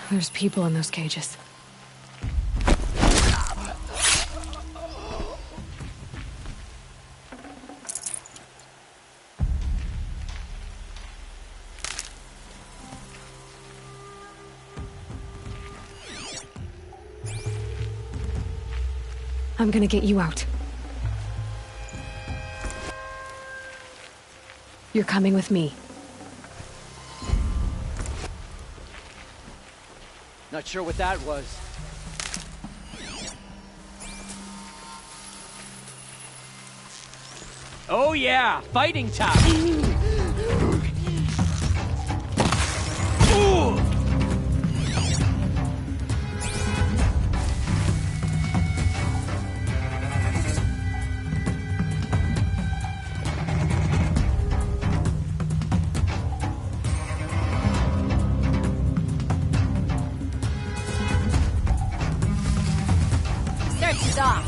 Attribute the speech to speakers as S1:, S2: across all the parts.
S1: There's people in those cages. I'm gonna get you out. You're coming with me.
S2: Not sure what that was. Oh yeah, fighting time! Ooh.
S3: Stop.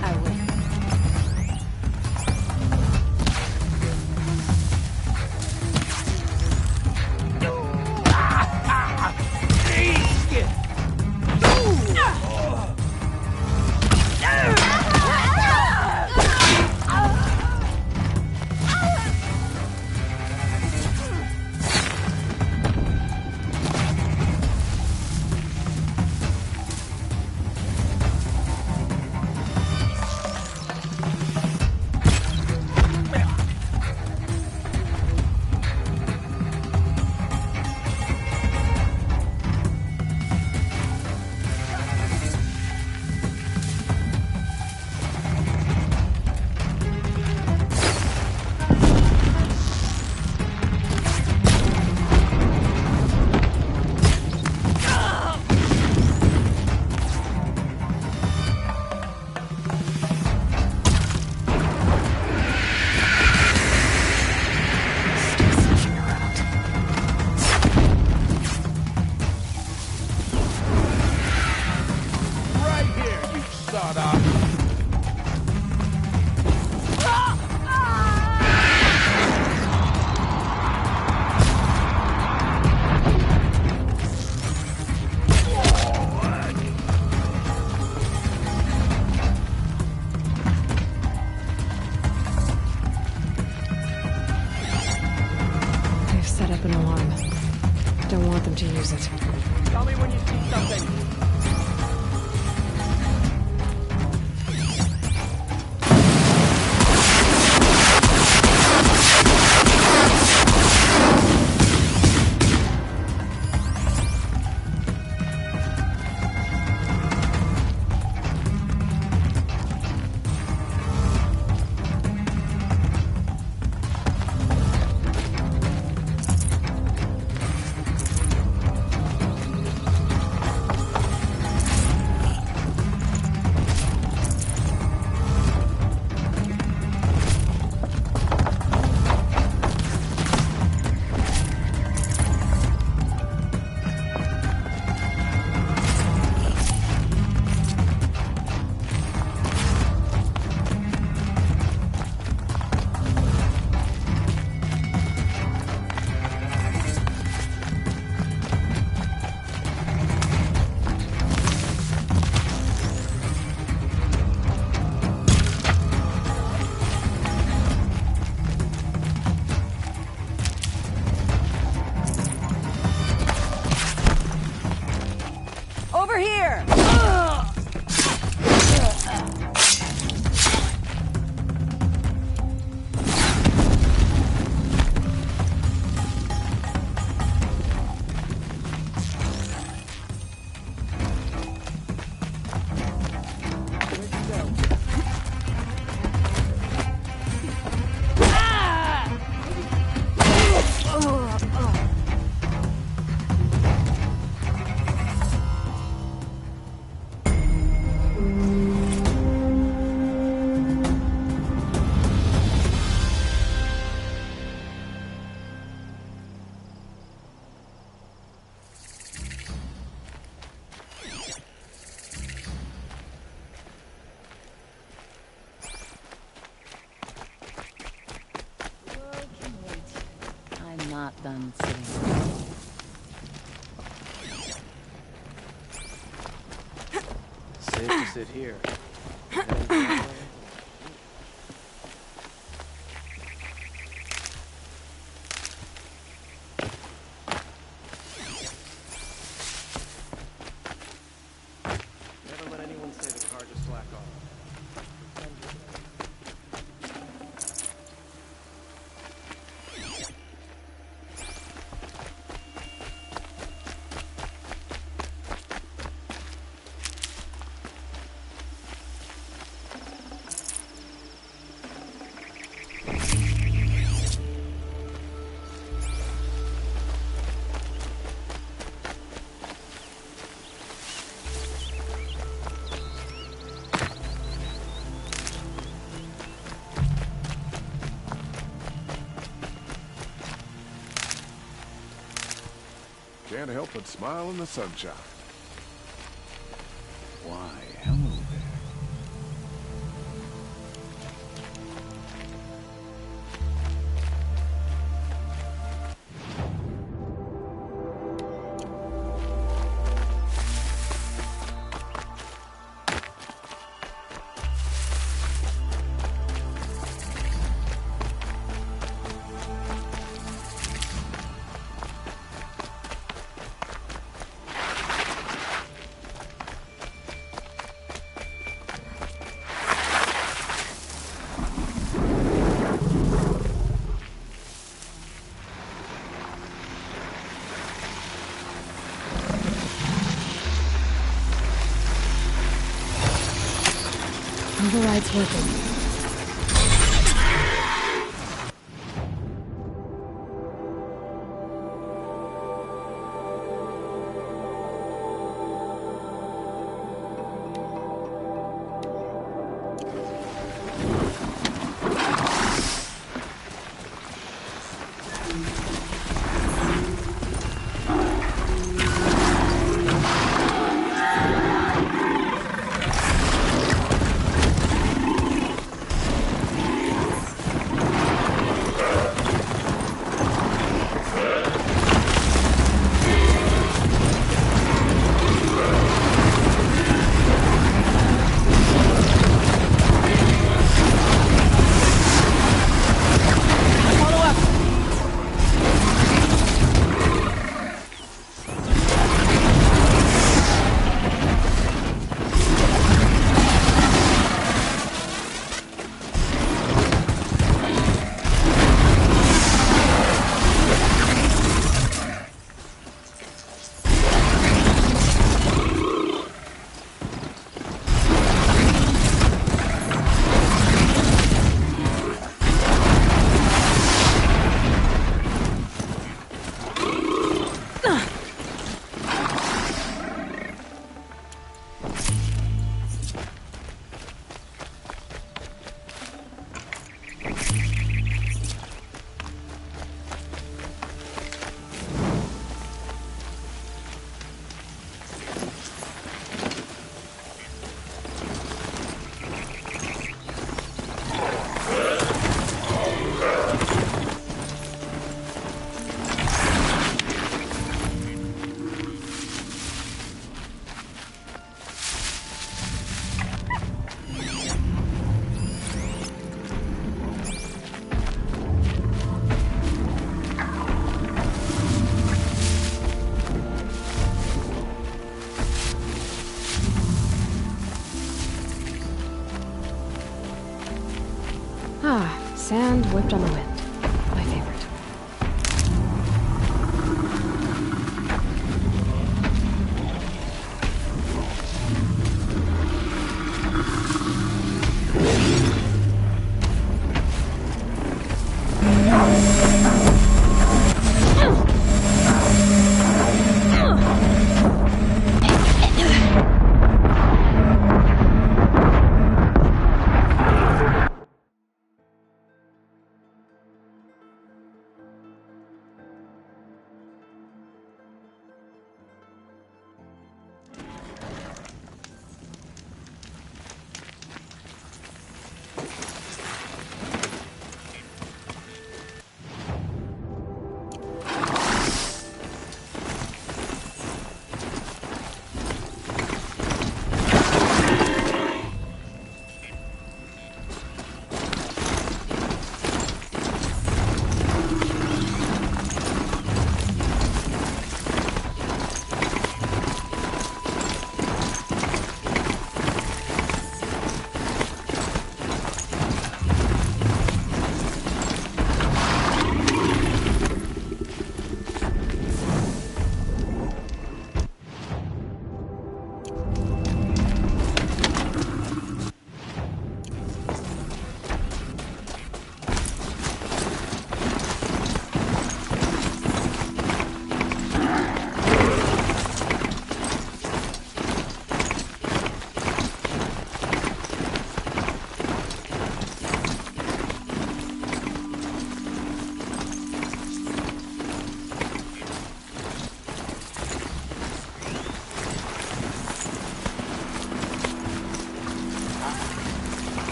S3: I will.
S1: Set up an alarm. Don't want them to use it.
S2: Tell me when you see something.
S3: Over here! Not done sitting.
S2: Safe to sit here. Never let anyone say the car just slack off.
S4: Can't help but smile in the sunshine.
S5: Why, hello there.
S1: Override's working. Ah, sand whipped on the wind. My favorite.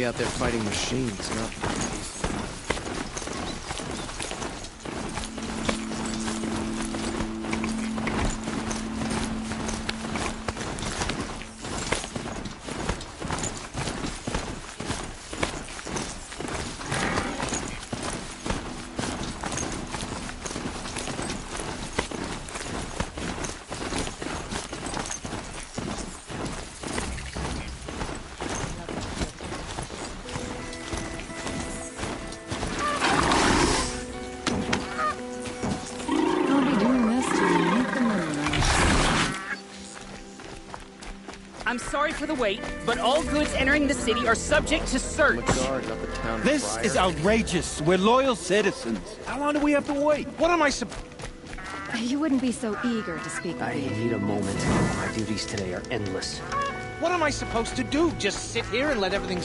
S2: be out there fighting machines, not...
S3: Don't be doing this to me.
S6: I'm sorry for the wait, but all goods entering the city are subject to search.
S2: I'm a guard, not the town
S5: This
S2: crier.
S5: is outrageous. We're loyal citizens. How long do we have to wait?
S2: What am I supposed...
S3: You wouldn't be so eager to speak with
S7: I
S3: me.
S7: need a moment. My duties today are endless.
S2: What am I supposed to do? Just sit here and let everything...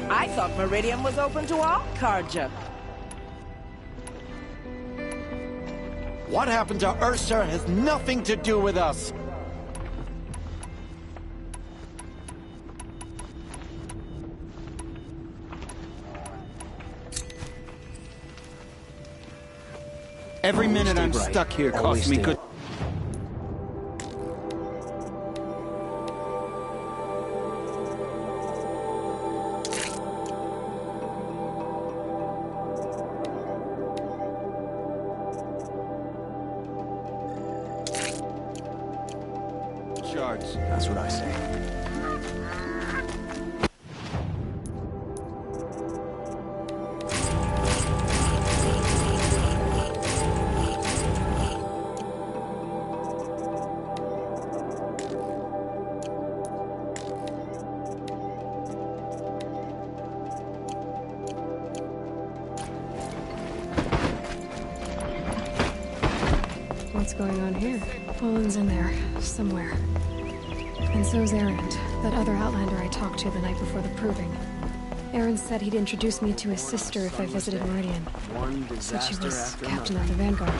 S8: I thought Meridian was open to all Carja.
S5: What happened to Ursa has nothing to do with us. Every minute I'm
S7: bright.
S5: stuck here
S7: Always
S5: costs me
S7: stay
S5: good... Shards.
S7: That's what I say.
S1: What's going on here? Poland's in there, somewhere. And so's Erend, that other Outlander I talked to the night before the proving. Erend said he'd introduce me to his sister if I visited Meridian.
S7: One
S1: Said she
S7: disaster
S1: was
S7: after
S1: captain
S7: another.
S1: of the Vanguard.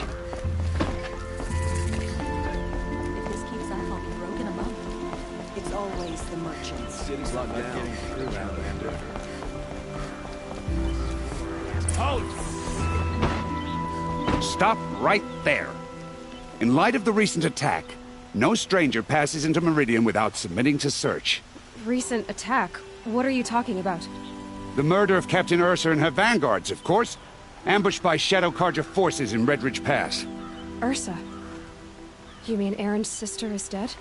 S3: If this keeps up, I'll be broken a month.
S8: It's always the merchants.
S2: City's locked down.
S9: Stop right there. In light of the recent attack, no stranger passes into Meridian without submitting to search.
S1: Recent attack? What are you talking about?
S9: The murder of Captain Ursa and her vanguards, of course. Ambushed by Shadow Carja forces in Red Ridge Pass.
S1: Ursa? You mean Erend's sister is dead?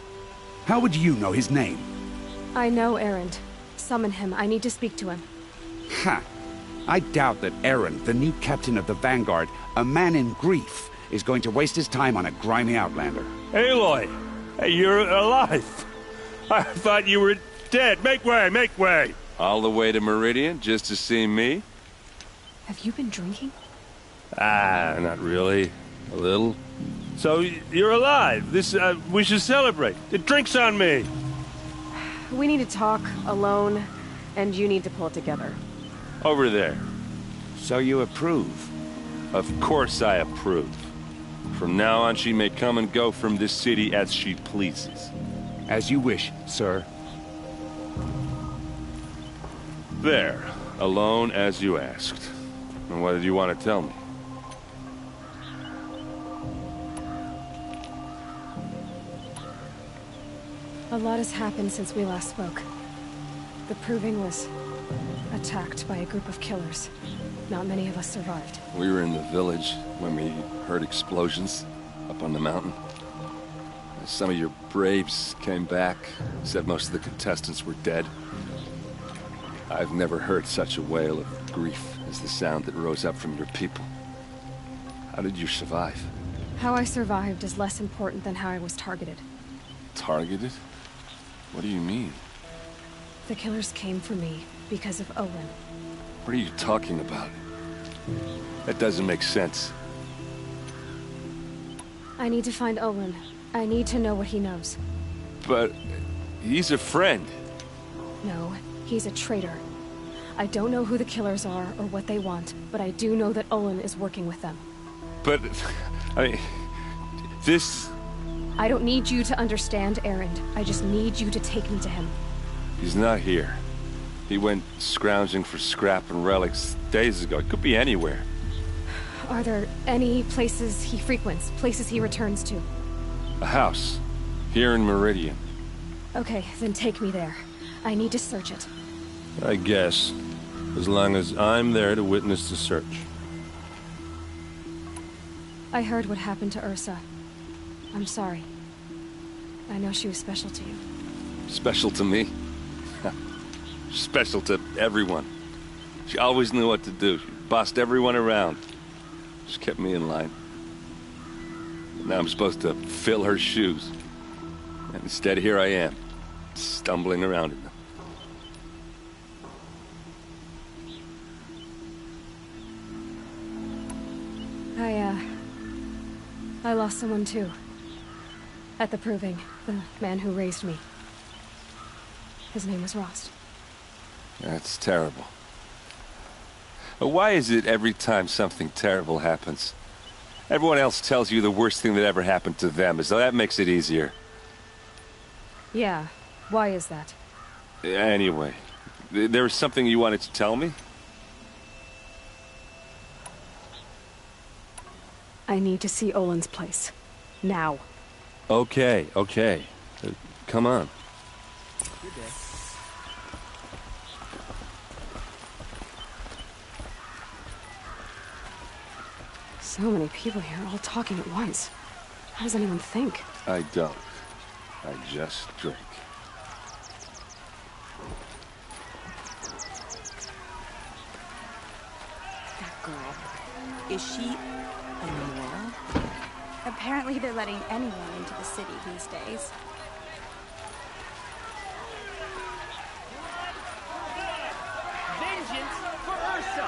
S9: How would you know his name?
S1: I know Erend. Summon him. I need to speak to him.
S9: Ha! I doubt that Erend, the new captain of the Vanguard, a man in grief, is going to waste his time on a grimy outlander.
S10: Aloy! Hey, you're alive! I thought you were dead. Make way, make way!
S11: All the way to Meridian just to see me?
S1: Have you been drinking?
S10: Ah, not really. A little. So, you're alive. We should celebrate. The drink's on me!
S1: We need to talk, alone, and you need to pull it together.
S10: Over there.
S9: So you approve?
S11: Of course I approve. From now on, she may come and go from this city as she pleases.
S9: As you wish, sir.
S11: There. Alone as you asked. And what did you want to tell me?
S1: A lot has happened since we last spoke. The Proving was attacked by a group of killers. Not many of us survived.
S11: We were in the village when we heard explosions up on the mountain. Some of your braves came back, said most of the contestants were dead. I've never heard such a wail of grief as the sound that rose up from your people. How did you survive?
S1: How I survived is less important than how I was targeted.
S11: Targeted? What do you mean?
S1: The killers came for me because of Owen.
S11: What are you talking about? That doesn't make sense.
S1: I need to find Owen. I need to know what he knows.
S11: But he's a friend.
S1: No, he's a traitor. I don't know who the killers are or what they want, but I do know that Olin is working with them.
S11: But, I mean, this...
S1: I don't need you to understand, Erend. I just need you to take me to him.
S11: He's not here. He went scrounging for scrap and relics days ago. It could be anywhere.
S1: Are there any places he frequents, places he returns to?
S11: A house. Here in Meridian.
S1: Okay, then take me there. I need to search it.
S10: I guess. As long as I'm there to witness the search.
S1: I heard what happened to Ursa. I'm sorry. I know she was special to you.
S11: Special to me? Special to everyone. She always knew what to do. She bossed everyone around. Just kept me in line. Now I'm supposed to fill her shoes. And instead, here I am, stumbling around in them.
S1: I lost someone too. At the Proving, the man who raised me. His name was Rost.
S11: That's terrible. But why is it every time something terrible happens, everyone else tells you the worst thing that ever happened to them, as though that makes it easier?
S1: Yeah, why is that?
S11: Anyway, there was something you wanted to tell me?
S1: I need to see Olin's place. Now.
S10: Okay. Come on.
S2: Good day.
S1: So many people here, all talking at once. How does anyone think?
S11: I don't. I just drink.
S3: That girl. Is she a Nora?
S12: Apparently they're letting anyone into the city these days.
S6: Vengeance for Ursa!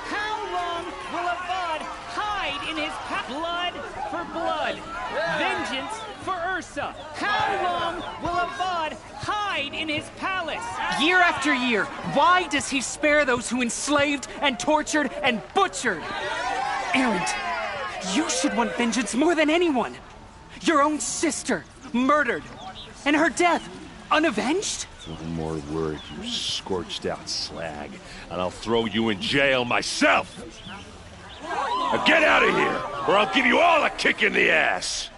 S6: How long will Avad hide in his blood for blood? Vengeance for Ursa! How long will Avad hide in his palace? Year after year, why does he spare those who enslaved and tortured and butchered? Erend, you should want vengeance more than anyone. Your own sister, murdered, and her death, unavenged?
S10: One more word, you scorched out slag, and I'll throw you in jail myself!
S11: Now get out of here, or I'll give you all a kick in the ass!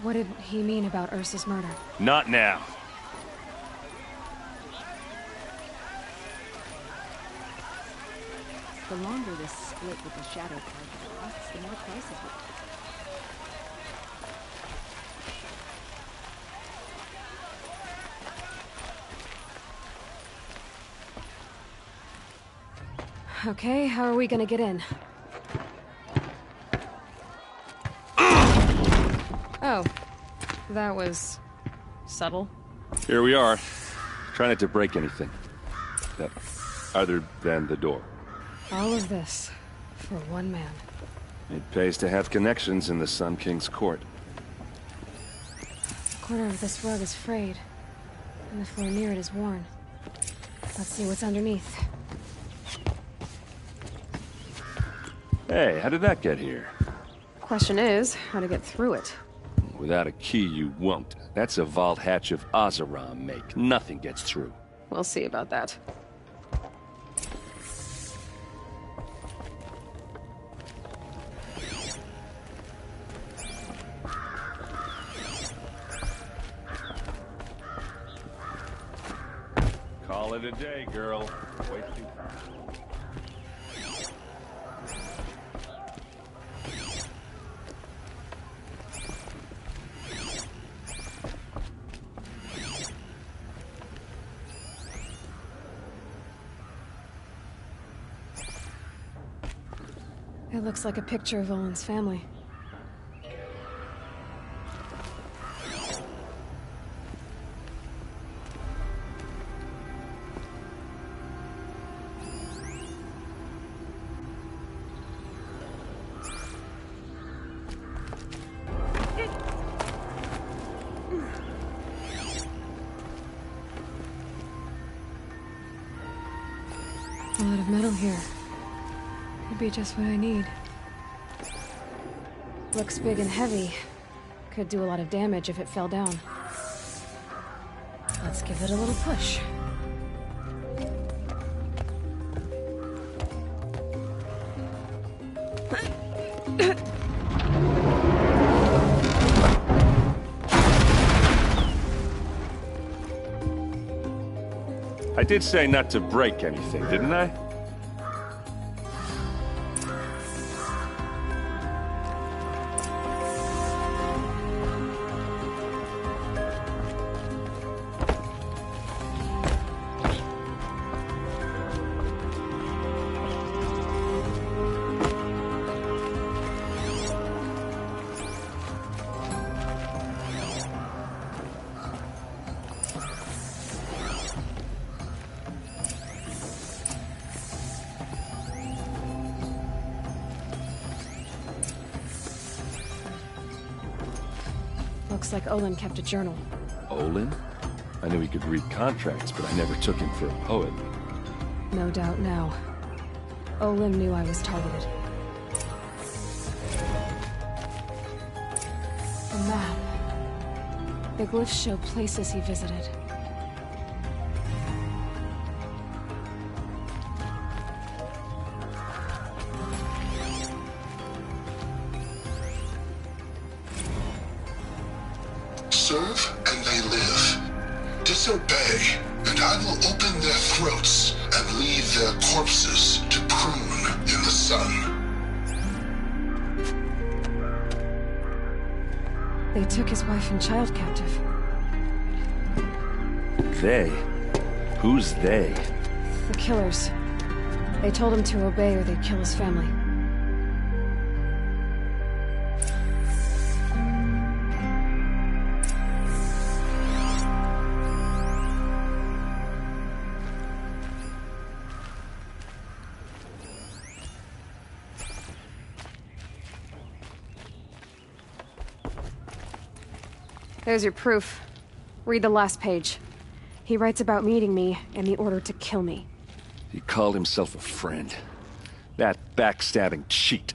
S1: What did he mean about Ursa's murder?
S10: Not now.
S3: The longer this split with the Shadow Card lasts, the more prices will pay.
S1: Okay, how are we gonna get in? Oh, that was subtle.
S11: Here we are. Try not to break anything. Other than the door.
S1: All of this for one man.
S11: It pays to have connections in the Sun King's court.
S1: A corner of this rug is frayed, and the floor near it is worn. Let's see what's underneath.
S11: Hey, how did that get here?
S1: Question is, how to get through it.
S11: Without a key, you won't. That's a vault hatch of Oseram make. Nothing gets through.
S1: We'll see about that.
S11: Call it a day, girl. Wait till...
S1: It looks like a picture of Olin's family. A lot of metal here. Could be just what I need. Looks big and heavy. Could do a lot of damage if it fell down. Let's give it a little push.
S11: I did say not to break anything, didn't I?
S1: Looks like Olin kept a journal.
S11: Olin? I knew he could read contracts, but I never took him for a poet.
S1: No doubt now. Olin knew I was targeted. A map. The glyphs show places he visited.
S13: Serve and they live. Disobey, and I will open their throats and leave their corpses to prune in the sun.
S1: They took his wife and child captive.
S11: They? Who's they?
S1: The killers. They told him to obey or they'd kill his family. There's your proof. Read the last page. He writes about meeting me and the order to kill me.
S11: He called himself a friend. That backstabbing cheat.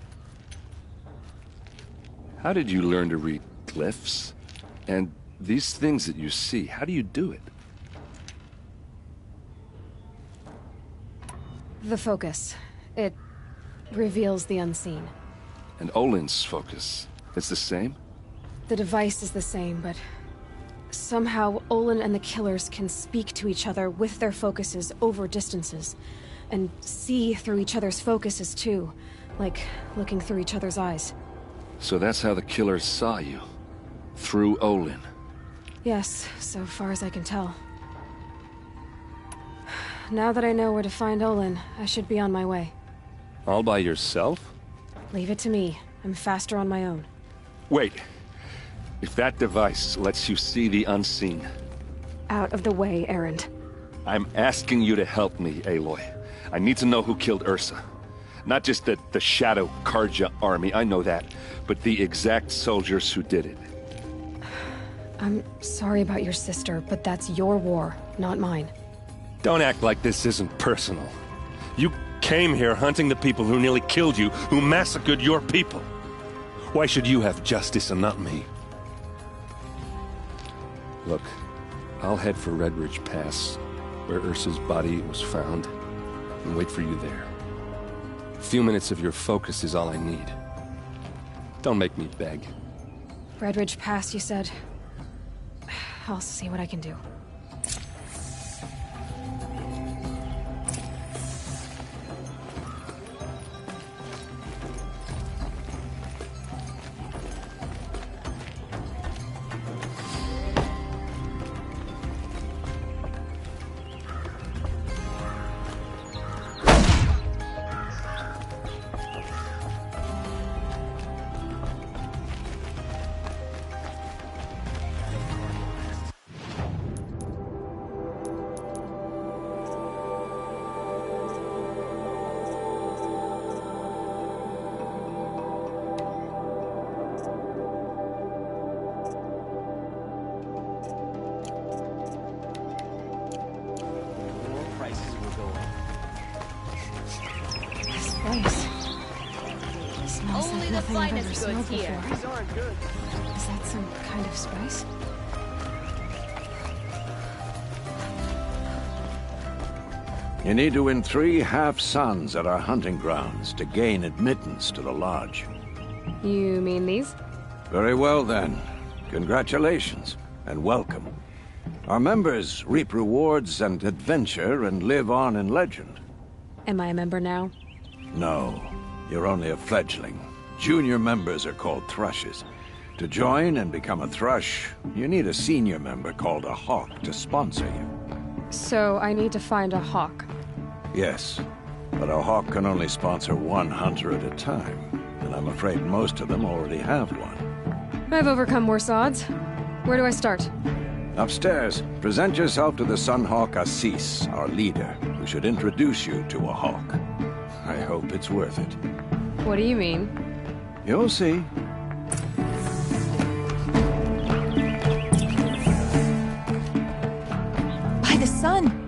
S11: How did you learn to read glyphs? And these things that you see, how do you do it?
S1: The focus. It reveals the unseen.
S11: And Olin's focus, it's the same?
S1: The device is the same, but somehow Olin and the killers can speak to each other with their focuses over distances, and see through each other's focuses too, like looking through each other's eyes.
S11: So that's how the killers saw you? Through Olin?
S1: Yes, so far as I can tell. Now that I know where to find Olin, I should be on my way.
S11: All by yourself?
S1: Leave it to me. I'm faster on my own.
S11: Wait. If that device lets you see the unseen...
S1: Out of the way, Erend.
S11: I'm asking you to help me, Aloy. I need to know who killed Ursa. Not just the Shadow Karja army, I know that, but the exact soldiers who did it.
S1: I'm sorry about your sister, but that's your war, not mine.
S10: Don't act like this isn't personal. You came here hunting the people who nearly killed you, who massacred your people. Why should you have justice and not me? Look, I'll head for Red Ridge Pass, where Ursa's body was found, and wait for you there. A few minutes of your focus is all I need. Don't make me beg.
S1: Red Ridge Pass, you said? I'll see what I can do. spice. Smells
S14: Only
S1: like
S14: the
S1: nothing I've ever
S14: finest
S1: smelled
S14: goods here.
S1: before.
S2: These aren't good.
S1: Is that some kind of spice?
S15: You need to win 3 half-suns at our hunting grounds to gain admittance to the lodge.
S1: You mean these?
S15: Very well, then. Congratulations, and welcome. Our members reap rewards and adventure and live on in legend.
S1: Am I a member now?
S15: No, you're only a fledgling. Junior members are called thrushes. To join and become a thrush, you need a senior member called a hawk to sponsor you.
S1: So I need to find a hawk.
S15: Yes, but a hawk can only sponsor 1 hunter at a time, and I'm afraid most of them already have one.
S1: I've overcome worse odds. Where do I start?
S15: Upstairs, present yourself to the Sunhawk Assis, our leader, who should introduce you to a hawk. I hope it's worth it.
S1: What do you mean?
S15: You'll see.
S16: By the sun!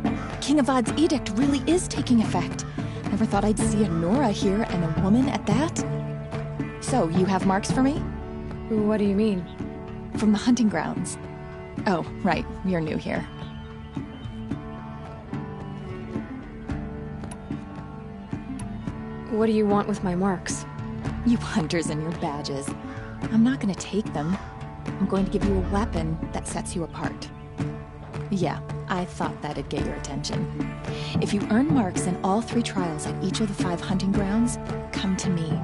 S16: King Avad's edict really is taking effect. Never thought I'd see a Nora here, and a woman at that. So, you have marks for me?
S1: What do you mean?
S16: From the hunting grounds. Oh, right, you're new here.
S1: What do you want with my marks?
S16: You hunters and your badges. I'm not gonna take them. I'm going to give you a weapon that sets you apart. Yeah, I thought that'd get your attention. If you earn marks in all 3 trials at each of the 5 hunting grounds, come to me.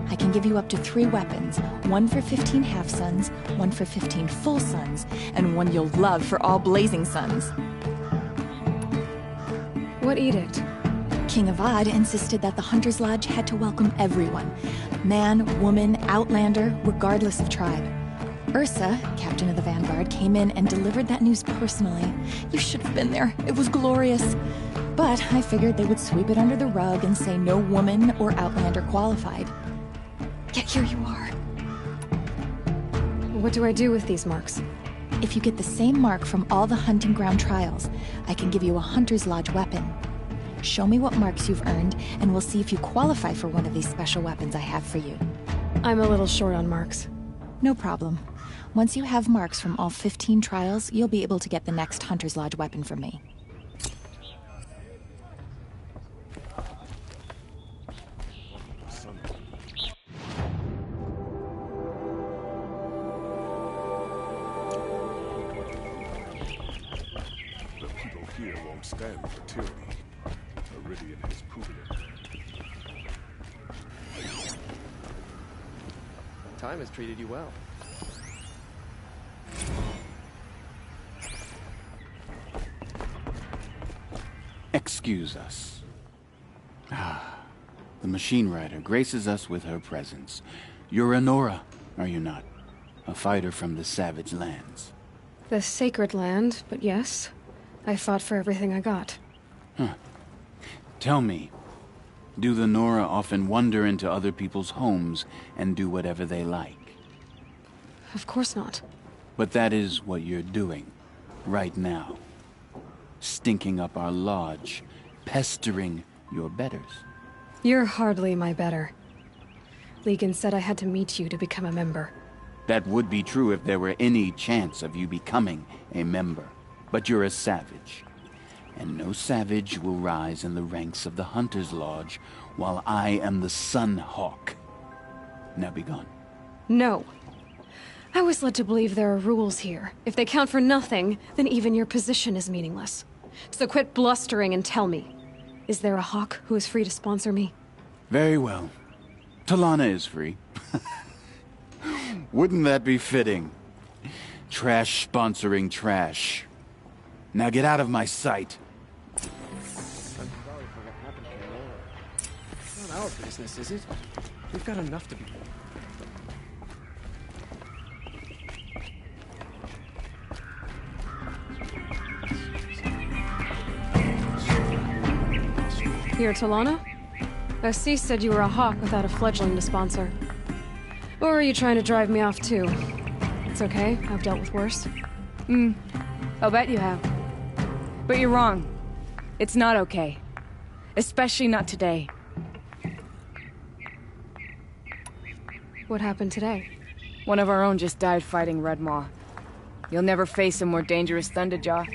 S16: I can give you up to 3 weapons, 1 for 15 half-suns, 1 for 15 full suns, and 1 you'll love for all blazing suns.
S1: What edict?
S16: King Avad insisted that the Hunter's Lodge had to welcome everyone. Man, woman, outlander, regardless of tribe. Ursa, captain of the Vanguard, came in and delivered that news personally. You should have been there. It was glorious. But I figured they would sweep it under the rug and say no woman or outlander qualified. Yet here you are.
S1: What do I do with these marks?
S16: If you get the same mark from all the hunting ground trials, I can give you a Hunter's Lodge weapon. Show me what marks you've earned, and we'll see if you qualify for one of these special weapons I have for you.
S1: I'm a little short on marks.
S16: No problem. Once you have marks from all 15 trials, you'll be able to get the next Hunter's Lodge weapon from me.
S4: The people here won't stand for tyranny. Iridian has proven it.
S2: Time has treated you well.
S17: Excuse us. The machine rider graces us with her presence. You're a Nora, are you not? A fighter from the savage lands.
S1: The sacred land, but yes. I fought for everything I got.
S17: Huh. Tell me, do the Nora often wander into other people's homes and do whatever they like?
S1: Of course not.
S17: But that is what you're doing, right now. Stinking up our lodge, pestering your betters.
S1: You're hardly my better. Legan said I had to meet you to become a member.
S17: That would be true if there were any chance of you becoming a member. But you're a savage. And no savage will rise in the ranks of the Hunter's Lodge while I am the Sun Hawk. Now be gone.
S1: No. I was led to believe there are rules here. If they count for nothing, then even your position is meaningless. So quit blustering and tell me. Is there a hawk who is free to sponsor me?
S17: Very well. Talana is free. Wouldn't that be fitting? Trash sponsoring trash. Now get out of my sight.
S2: I'm sorry for what happened to Nora. It's not our business, is it? We've got enough to be...
S1: Here, Talana? Assis said you were a hawk without a fledgling to sponsor. Or are you trying to drive me off too? It's okay, I've dealt with worse.
S18: I'll bet you have. But you're wrong. It's not okay. Especially not today.
S1: What happened today?
S18: One of our own just died fighting Red Maw. You'll never face a more dangerous Thunderjaw.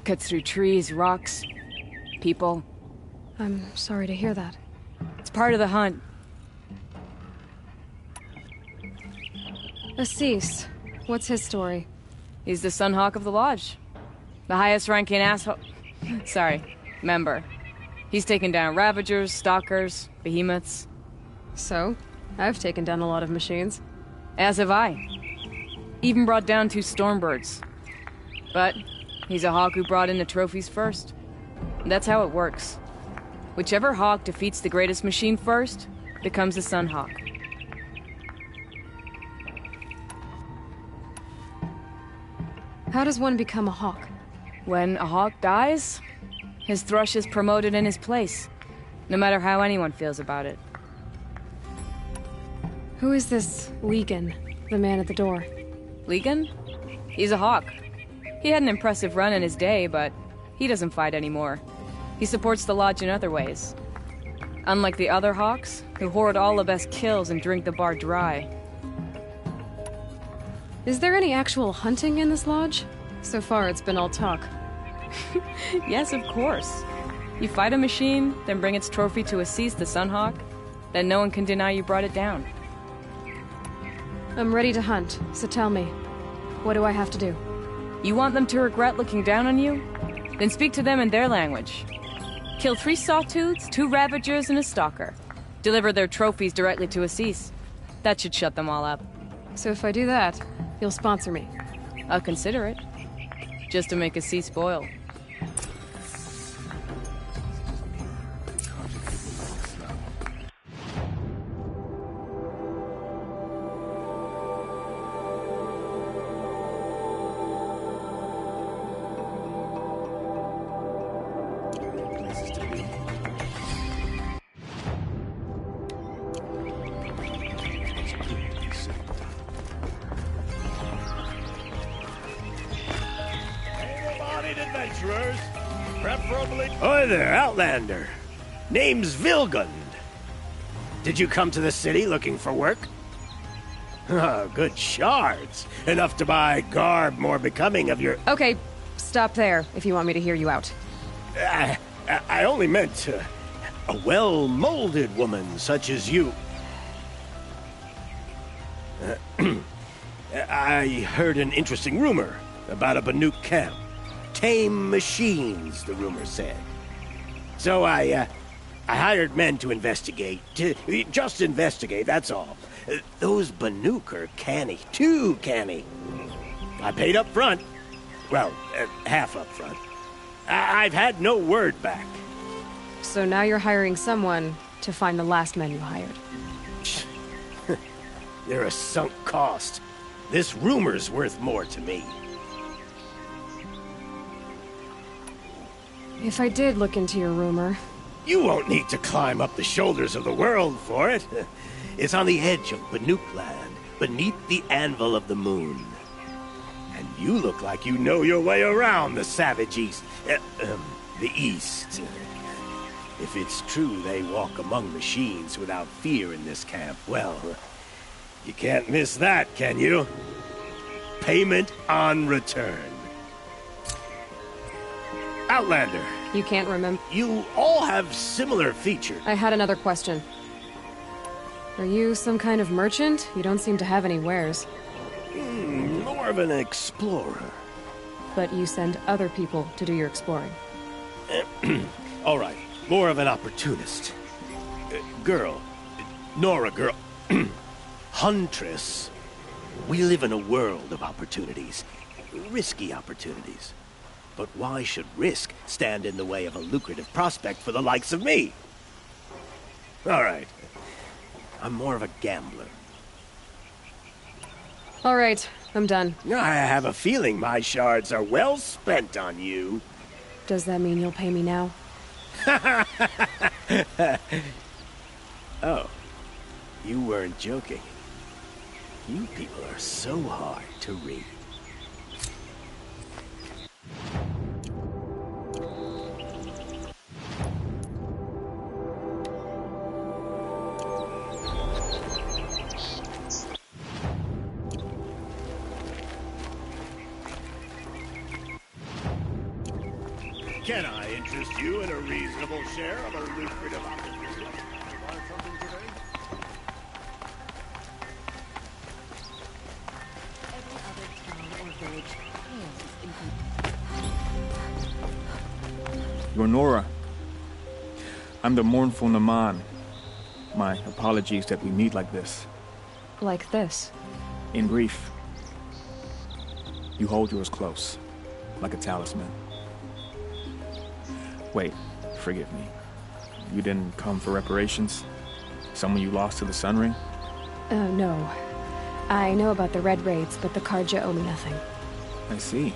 S18: Cuts through trees, rocks, people.
S1: I'm sorry to hear that.
S18: It's part of the hunt.
S1: Assis, what's his story?
S18: He's the Sunhawk of the Lodge. The highest-ranking asshole... Sorry, member. He's taken down Ravagers, Stalkers, Behemoths.
S1: So? I've taken down a lot of machines.
S18: As have I. Even brought down 2 Stormbirds. But he's a hawk who brought in the trophies first. And that's how it works. Whichever hawk defeats the greatest machine first becomes the Sunhawk.
S1: How does one become a hawk?
S18: When a hawk dies, his thrush is promoted in his place, no matter how anyone feels about it.
S1: Who is this Legan, the man at the door?
S18: Legan? He's a hawk. He had an impressive run in his day, but he doesn't fight anymore. He supports the Lodge in other ways. Unlike the other hawks, who hoard all the best kills and drink the bar dry.
S1: Is there any actual hunting in this lodge? So far, it's been all talk.
S18: Yes, of course. You fight a machine, then bring its trophy to Assis the Sunhawk, then no one can deny you brought it down.
S1: I'm ready to hunt, so tell me, what do I have to do?
S18: You want them to regret looking down on you? Then speak to them in their language. Kill 3 Sawtooths, 2 Ravagers, and a Stalker. Deliver their trophies directly to Assis. That should shut them all up.
S1: So if I do that, you'll sponsor me?
S18: I'll consider it. Just to make Assis spoil.
S14: Adventurers, preferably... Hi there, Outlander. Name's Vilgund. Did you come to the city looking for work? Oh, good shards. Enough to buy garb more becoming of your...
S1: Okay, stop there, if you want me to hear you out.
S14: I only meant a well-molded woman such as you. I heard an interesting rumor about a Banuk camp. Tame machines, the rumor said. So I hired men to investigate. Just investigate, that's all. Those Banuk are canny. Too canny. I paid up front. Well, half up front. I've had no word back.
S1: So now you're hiring someone to find the last men you hired.
S14: They're a sunk cost. This rumor's worth more to me.
S1: If I did look into your rumor...
S14: You won't need to climb up the shoulders of the world for it. It's on the edge of Banuk land, beneath the anvil of the moon. And you look like you know your way around the savage east. The east. If it's true they walk among machines without fear in this camp, well, you can't miss that, can you? Payment on return. Outlander.
S1: You can't remember?
S14: You all have similar features.
S1: I had another question. Are you some kind of merchant? You don't seem to have any wares.
S14: More of an explorer.
S1: But you send other people to do your exploring.
S14: All right, more of an opportunist. Girl. Nora girl. Huntress. We live in a world of opportunities. Risky opportunities. But why should risk stand in the way of a lucrative prospect for the likes of me? All right. I'm more of a gambler.
S1: All right, I'm done.
S14: I have a feeling my shards are well spent on you.
S1: Does that mean you'll pay me now?
S14: Oh, you weren't joking. You people are so hard to read. Can I interest you in a reasonable share of a lucrative opportunity?
S19: You're Nora. I'm the mournful Naman. My apologies that we meet like this.
S1: Like this?
S19: In brief, you hold yours close, like a talisman. Wait, forgive me. You didn't come for reparations? Someone you lost to the Sun Ring?
S1: No. I know about the Red Raids, but the Karja owe me nothing.
S19: I see.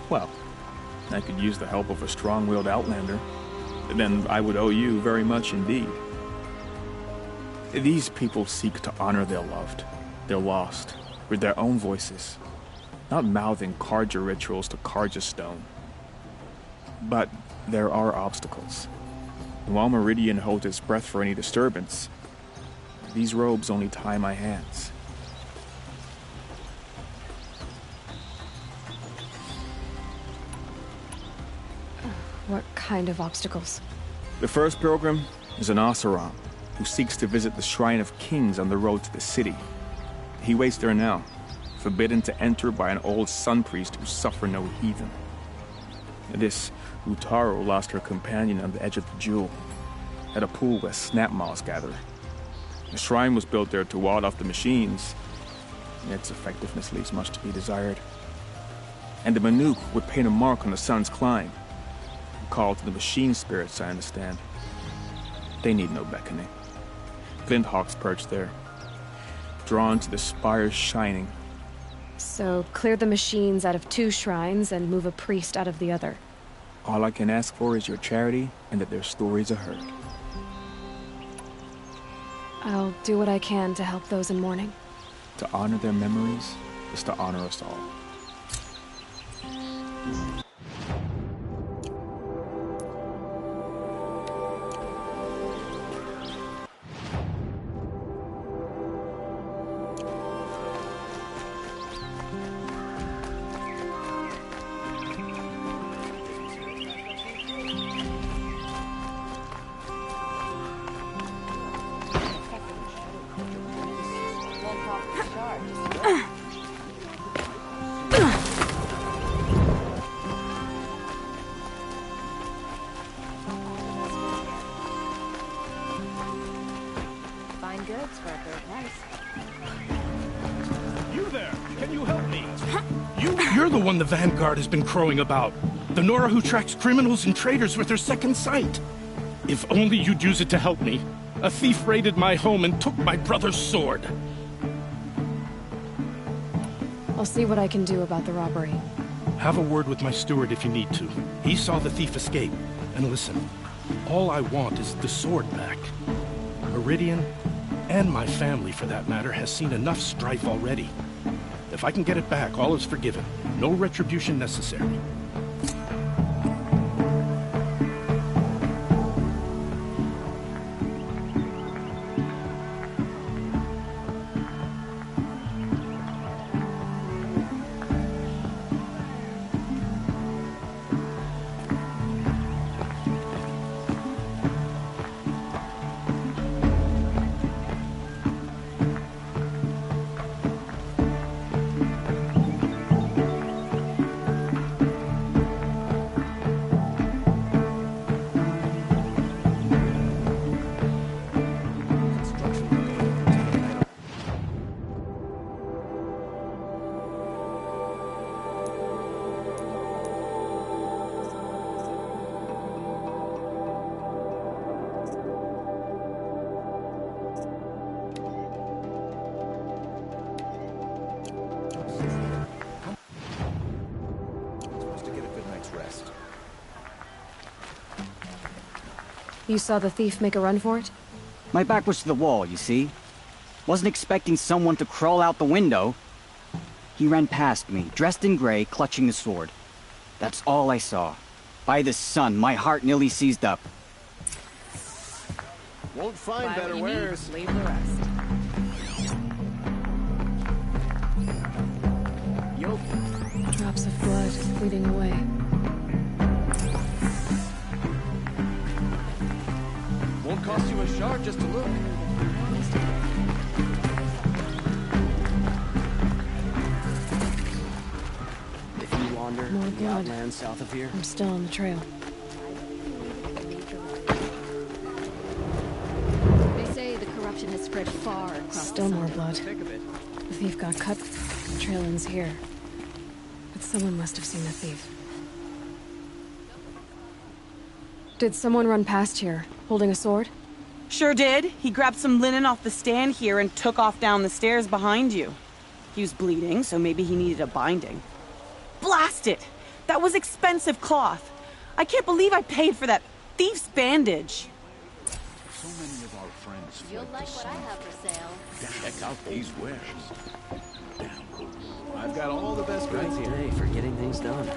S19: Well, I could use the help of a strong-willed outlander. Then I would owe you very much indeed. These people seek to honor their loved, their lost, with their own voices, not mouthing Karja rituals to Karja stone. But there are obstacles. And while Meridian holds its breath for any disturbance, these robes only tie my hands.
S1: What kind of obstacles?
S19: The first pilgrim is an Oseram who seeks to visit the Shrine of Kings on the road to the city. He waits there now, forbidden to enter by an old sun priest who suffer no heathen. This Utaro lost her companion on the edge of the jewel, at a pool where snap moths gather. The shrine was built there to ward off the machines. Its effectiveness leaves much to be desired. And the Manuk would paint a mark on the sun's climb. Called to the machine spirits, I understand. They need no beckoning. Flint hawks perch there, drawn to the spire's shining.
S1: So clear the machines out of 2 shrines and move a priest out of the other.
S19: All I can ask for is your charity and that their stories are heard.
S1: I'll do what I can to help those in mourning.
S19: To honor their memories is to honor us all.
S20: You're the one the Vanguard has been crowing about. The Nora who tracks criminals and traitors with her second sight. If only you'd use it to help me. A thief raided my home and took my brother's sword.
S1: I'll see what I can do about the robbery.
S20: Have a word with my steward if you need to. He saw the thief escape. And listen, all I want is the sword back. Meridian, and my family for that matter, has seen enough strife already. If I can get it back, all is forgiven. No retribution necessary.
S1: You saw the thief make a run for it?
S21: My back was to the wall, you see? Wasn't expecting someone to crawl out the window. He ran past me, dressed in gray, clutching the sword. That's all I saw. By the sun, my heart nearly seized up.
S2: Won't find better wares.
S8: Leave the rest.
S1: drops of blood bleeding away.
S2: Won't cost you a shard just to look. If you wander
S1: More
S2: in the
S1: blood.
S2: outlands south of here,
S1: I'm still on the trail.
S5: They say the corruption has spread far across
S1: Still
S5: the
S1: more
S5: sun.
S1: blood. The thief got cut. The trail ends here. But someone must have seen the thief. Did someone run past here, holding a sword?
S3: Sure did. He grabbed some linen off the stand here and took off down the stairs behind you. He was bleeding, so maybe he needed a binding. Blast it! That was expensive cloth. I can't believe I paid for that thief's bandage.
S15: So many of our friends
S5: You'll
S15: fled
S5: like
S15: to
S5: what I
S15: sea.
S5: have for sale.
S15: Check out these wares. I've got all the best
S2: great
S15: goods here.
S2: day for getting things done.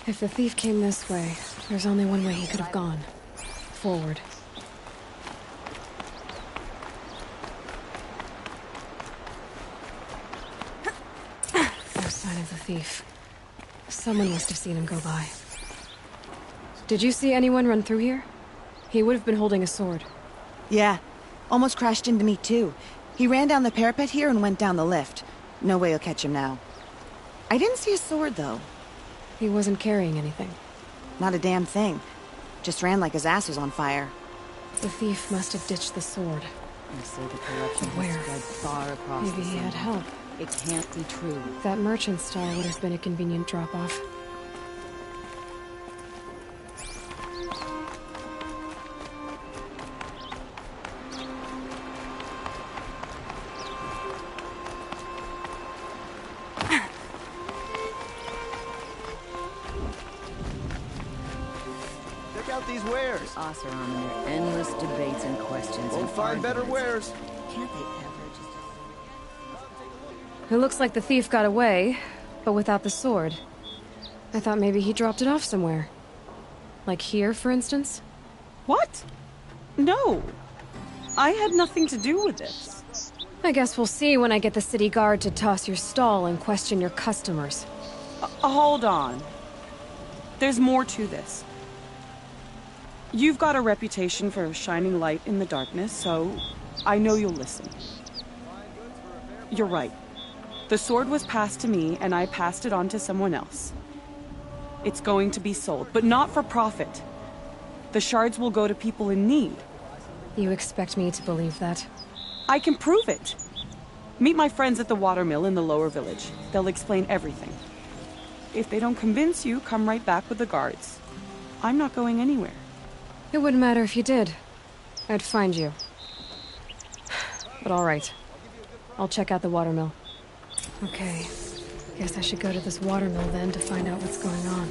S1: If the thief came this way, there's only one way he could have gone. Forward. No sign of the thief. Someone must have seen him go by. Did you see anyone run through here? He would have been holding a sword.
S22: Yeah. Almost crashed into me, too. He ran down the parapet here and went down the lift. No way you'll catch him now. I didn't see a sword, though.
S1: He wasn't carrying anything.
S22: Not a damn thing. Just ran like his ass was on fire.
S1: The thief must have ditched the sword.
S5: They say the corruption
S1: Where?
S5: has spread far across
S1: Maybe
S5: the
S1: he
S5: sun.
S1: had help.
S5: It can't be true.
S1: That merchant stall would have been a convenient drop-off.
S2: Check out these wares.
S5: Oseram and their endless debates and questions.
S2: Won't
S5: and
S2: find better
S5: arguments.
S2: wares.
S5: Can't they ever just...
S1: It looks like the thief got away, but without the sword. I thought maybe he dropped it off somewhere. Like here, for instance?
S3: What? No. I had nothing to do with this.
S1: I guess we'll see when I get the city guard to toss your stall and question your customers.
S3: Hold on. There's more to this. You've got a reputation for shining light in the darkness, so I know you'll listen. You're right. The sword was passed to me, and I passed it on to someone else. It's going to be sold, but not for profit. The shards will go to people in need.
S1: You expect me to believe that?
S3: I can prove it. Meet my friends at the watermill in the lower village. They'll explain everything. If they don't convince you, come right back with the guards. I'm not going anywhere.
S1: It wouldn't matter if you did. I'd find you. But all right. I'll check out the watermill. Okay. Guess I should go to this watermill then to find out what's going on.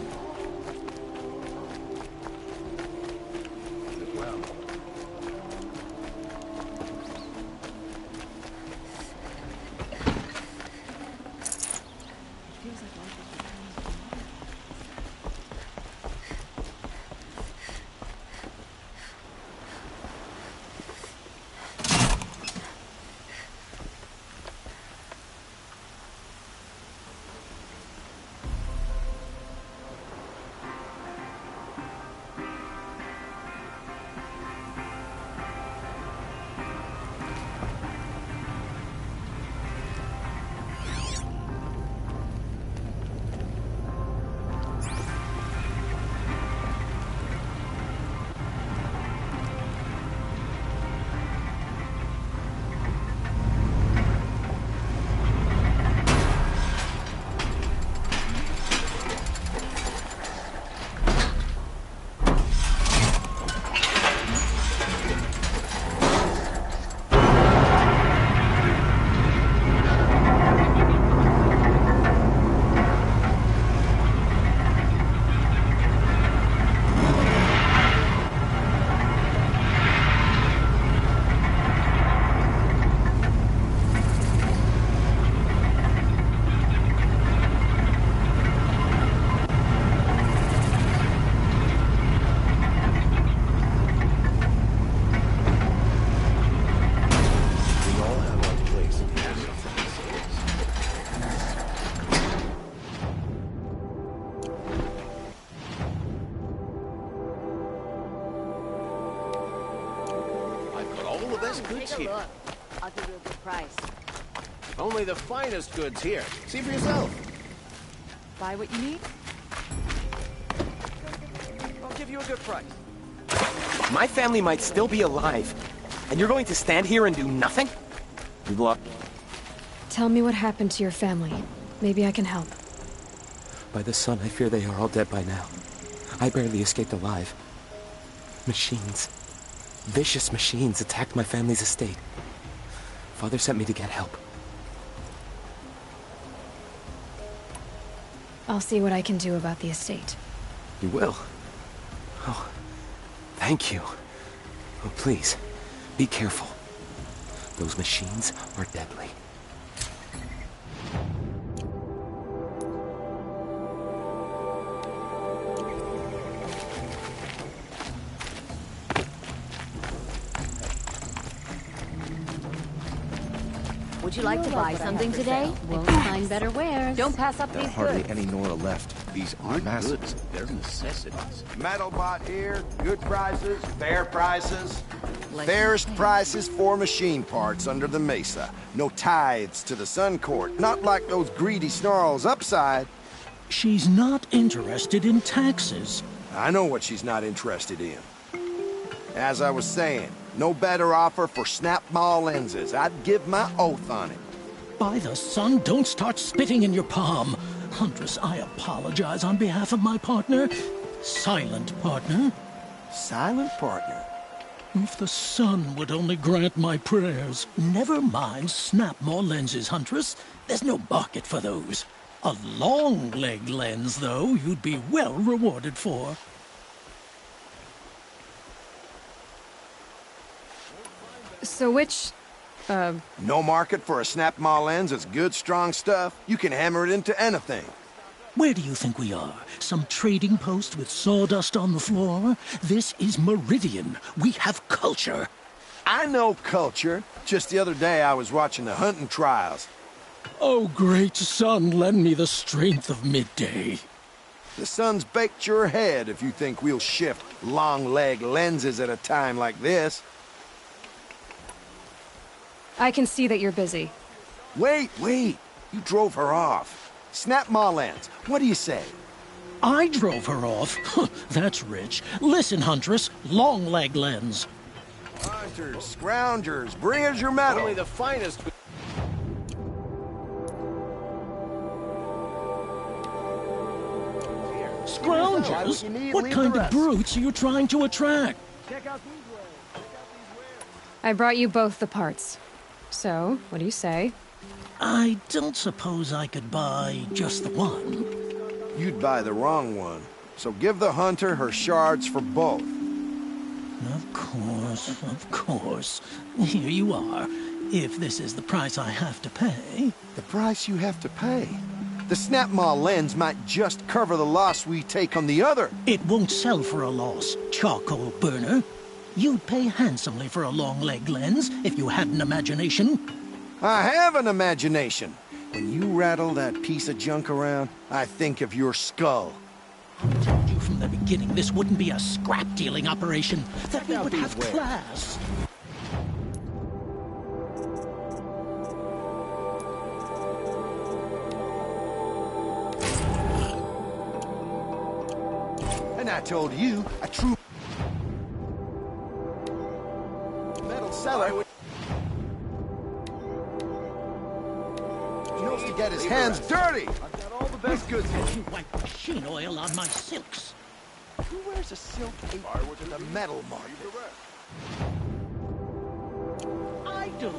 S14: here.
S5: Look, I'll give you a good price.
S14: Only the finest goods here. See for yourself.
S18: Buy what you need?
S2: I'll give you a good price. My family might still be alive, and you're going to stand here and do nothing? You've lost.
S1: Tell me what happened to your family. Maybe I can help.
S2: By the sun, I fear they are all dead by now. I barely escaped alive. Machines. Vicious machines attacked my family's estate. Father sent me to get help.
S1: I'll see what I can do about the estate.
S2: You will? Oh, thank you. Oh, please, be careful. Those machines are deadly.
S5: Would you like to buy something today? Won't find better wares. Don't pass up
S7: There are
S5: these
S7: hardly
S5: goods.
S7: any Nora left. These are massive.
S17: Goods, they're necessities.
S9: Metalbot here, good prices, fair prices. Fairest prices for machine parts under the mesa. No tithes to the Sun Court, not like those greedy snarls upside.
S20: She's not interested in taxes.
S9: I know what she's not interested in. As I was saying, no better offer for snap maw lenses. I'd give my oath on it.
S20: By the sun, don't start spitting in your palm. Huntress, I apologize on behalf of my partner. Silent partner.
S9: Silent partner?
S20: If the sun would only grant my prayers. Never mind snap maw lenses, Huntress. There's no market for those. A long leg lens, though, you'd be well rewarded for.
S1: So which,
S9: No market for a snap maw lens is good, strong stuff. You can hammer it into anything.
S20: Where do you think we are? Some trading post with sawdust on the floor? This is Meridian. We have culture.
S9: I know culture. Just the other day I was watching the hunting trials.
S20: Oh, great sun, lend me the strength of midday.
S9: The sun's baked your head if you think we'll shift long leg lenses at a time like this.
S1: I can see that you're busy.
S9: Wait. You drove her off. Snap maw lens. What do you say?
S20: I drove her off? That's rich. Listen, Huntress, long leg lens.
S9: Hunters, scroungers, bring us your metal.
S14: Only the finest.
S20: Scroungers? What kind of brutes are you trying to attract?
S1: I brought you both the parts. So, what do you say?
S20: I don't suppose I could buy just the one.
S9: You'd buy the wrong one. So give the hunter her shards for both.
S20: Of course. Here you are. If this is the price I have to pay.
S9: The price you have to pay? The snap maw lens might just cover the loss we take on the other.
S20: It won't sell for a loss, charcoal burner. You'd pay handsomely for a long leg lens if you had an imagination.
S9: I have an imagination. When you rattle that piece of junk around, I think of your skull.
S20: I told you from the beginning this wouldn't be a scrap-dealing operation, that we would have class.
S9: And I told you, a true metal seller knows to get his hands dirty. I've got all the best goods.
S20: You wipe machine oil on my silks.
S9: Who wears a silk apron to the metal market?
S20: I do.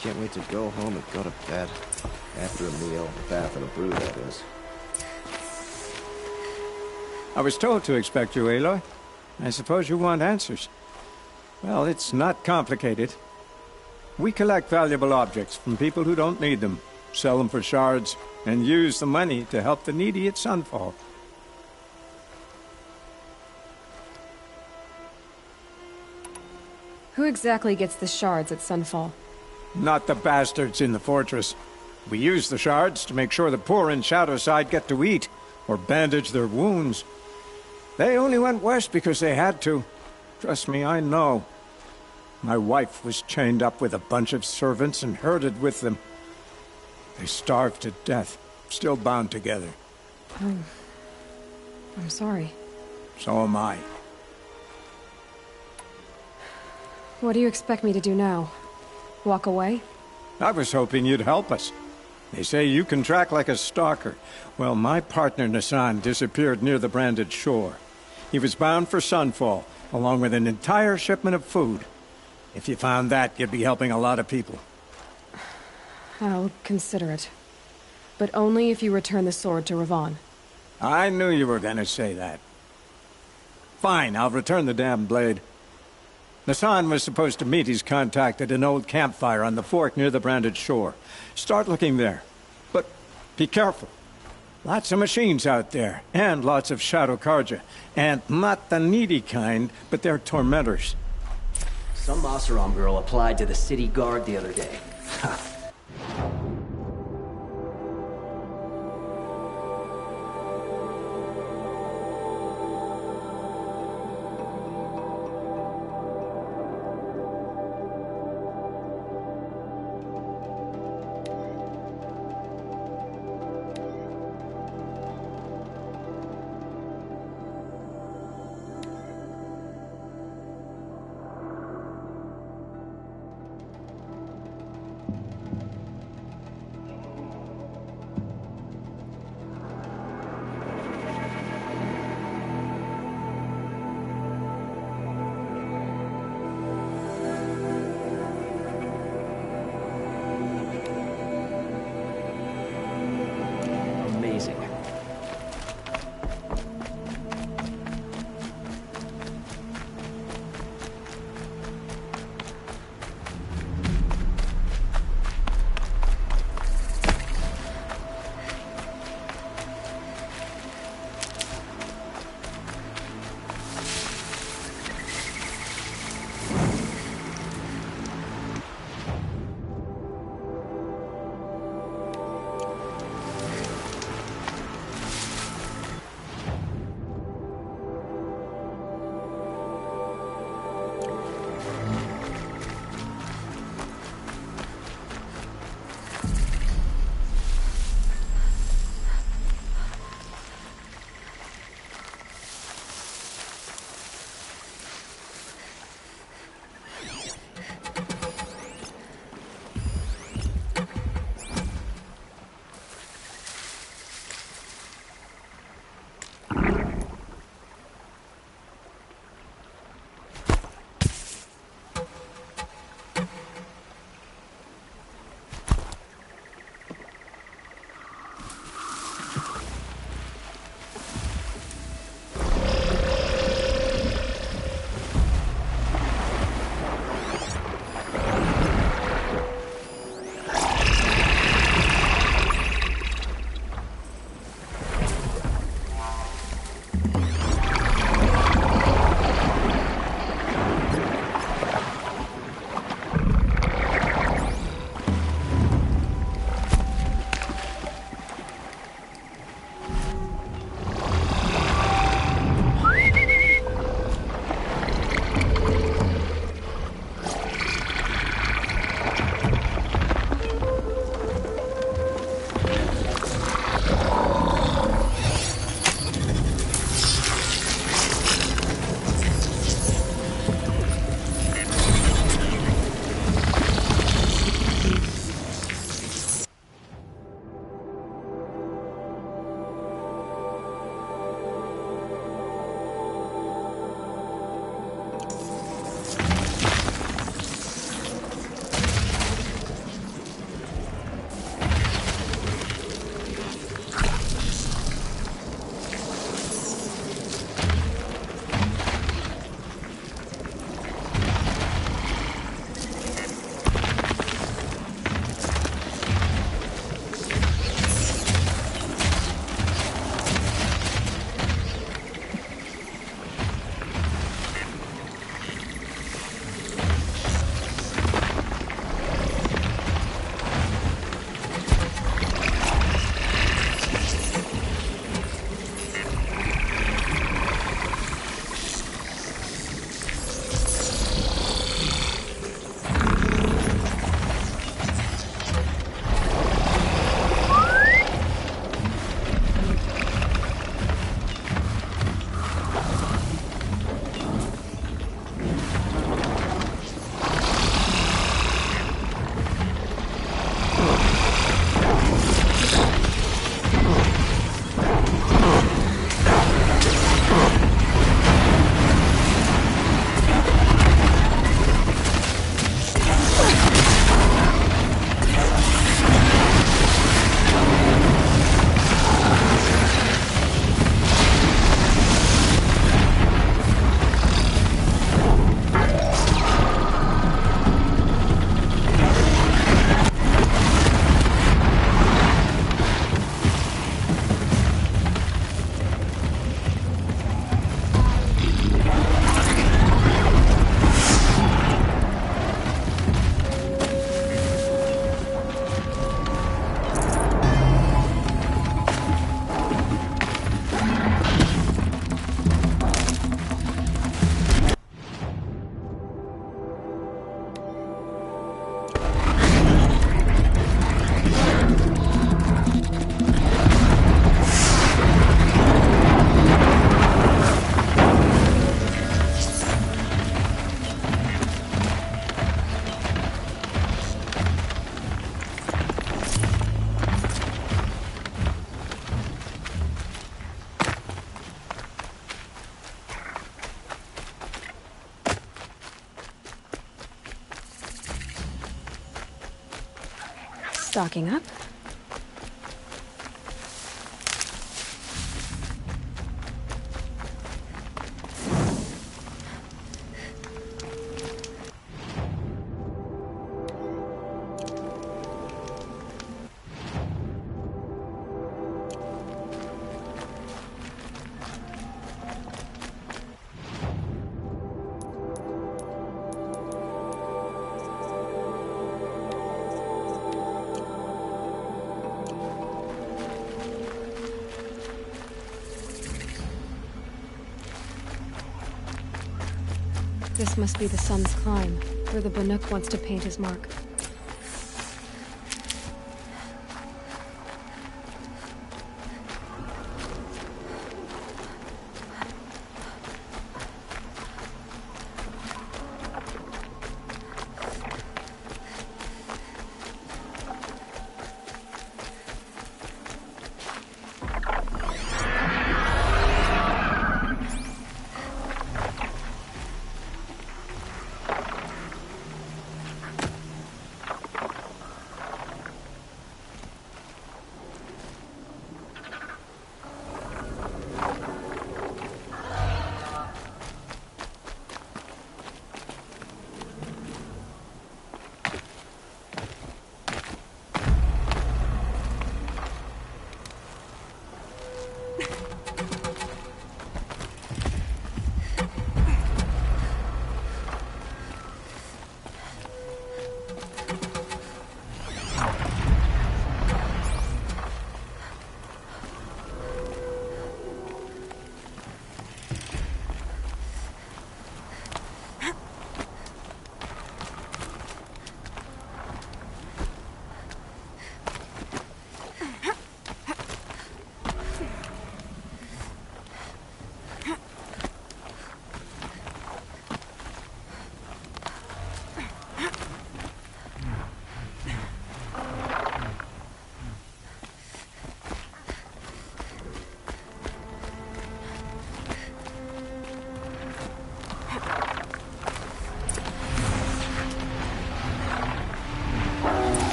S7: Can't wait to go home and go to bed. After a meal, a bath and a brew, that is.
S23: I was told to expect you, Aloy. I suppose you want answers. Well, it's not complicated. We collect valuable objects from people who don't need them. sell them for shards, and use the money to help the needy at Sunfall.
S1: Who exactly gets the shards at Sunfall?
S23: Not the bastards in the fortress. We use the shards to make sure the poor in Shadowside get to eat, or bandage their wounds. They only went west because they had to. Trust me, I know. My wife was chained up with a bunch of servants and herded with them. They starved to death, still bound together.
S1: Oh. I'm sorry.
S23: So am I.
S1: What do you expect me to do now? Walk away?
S23: I was hoping you'd help us. They say you can track like a stalker. Well, my partner Nassan disappeared near the branded shore. He was bound for Sunfall, along with an entire shipment of food. If you found that, you'd be helping a lot of people.
S1: I'll consider it. But only if you return the sword to Ravon.
S23: I knew you were gonna say that. Fine, I'll return the damn blade. Nassan was supposed to meet his contact at an old campfire on the fork near the branded shore. Start looking there. But be careful. Lots of machines out there, and lots of Shadow Karja. And not the needy kind, but they're tormentors.
S6: Some Oseram girl applied to the city guard the other day.
S1: stocking up. This must be the Sun's Climb, where the Banuk wants to paint his mark.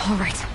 S1: All right.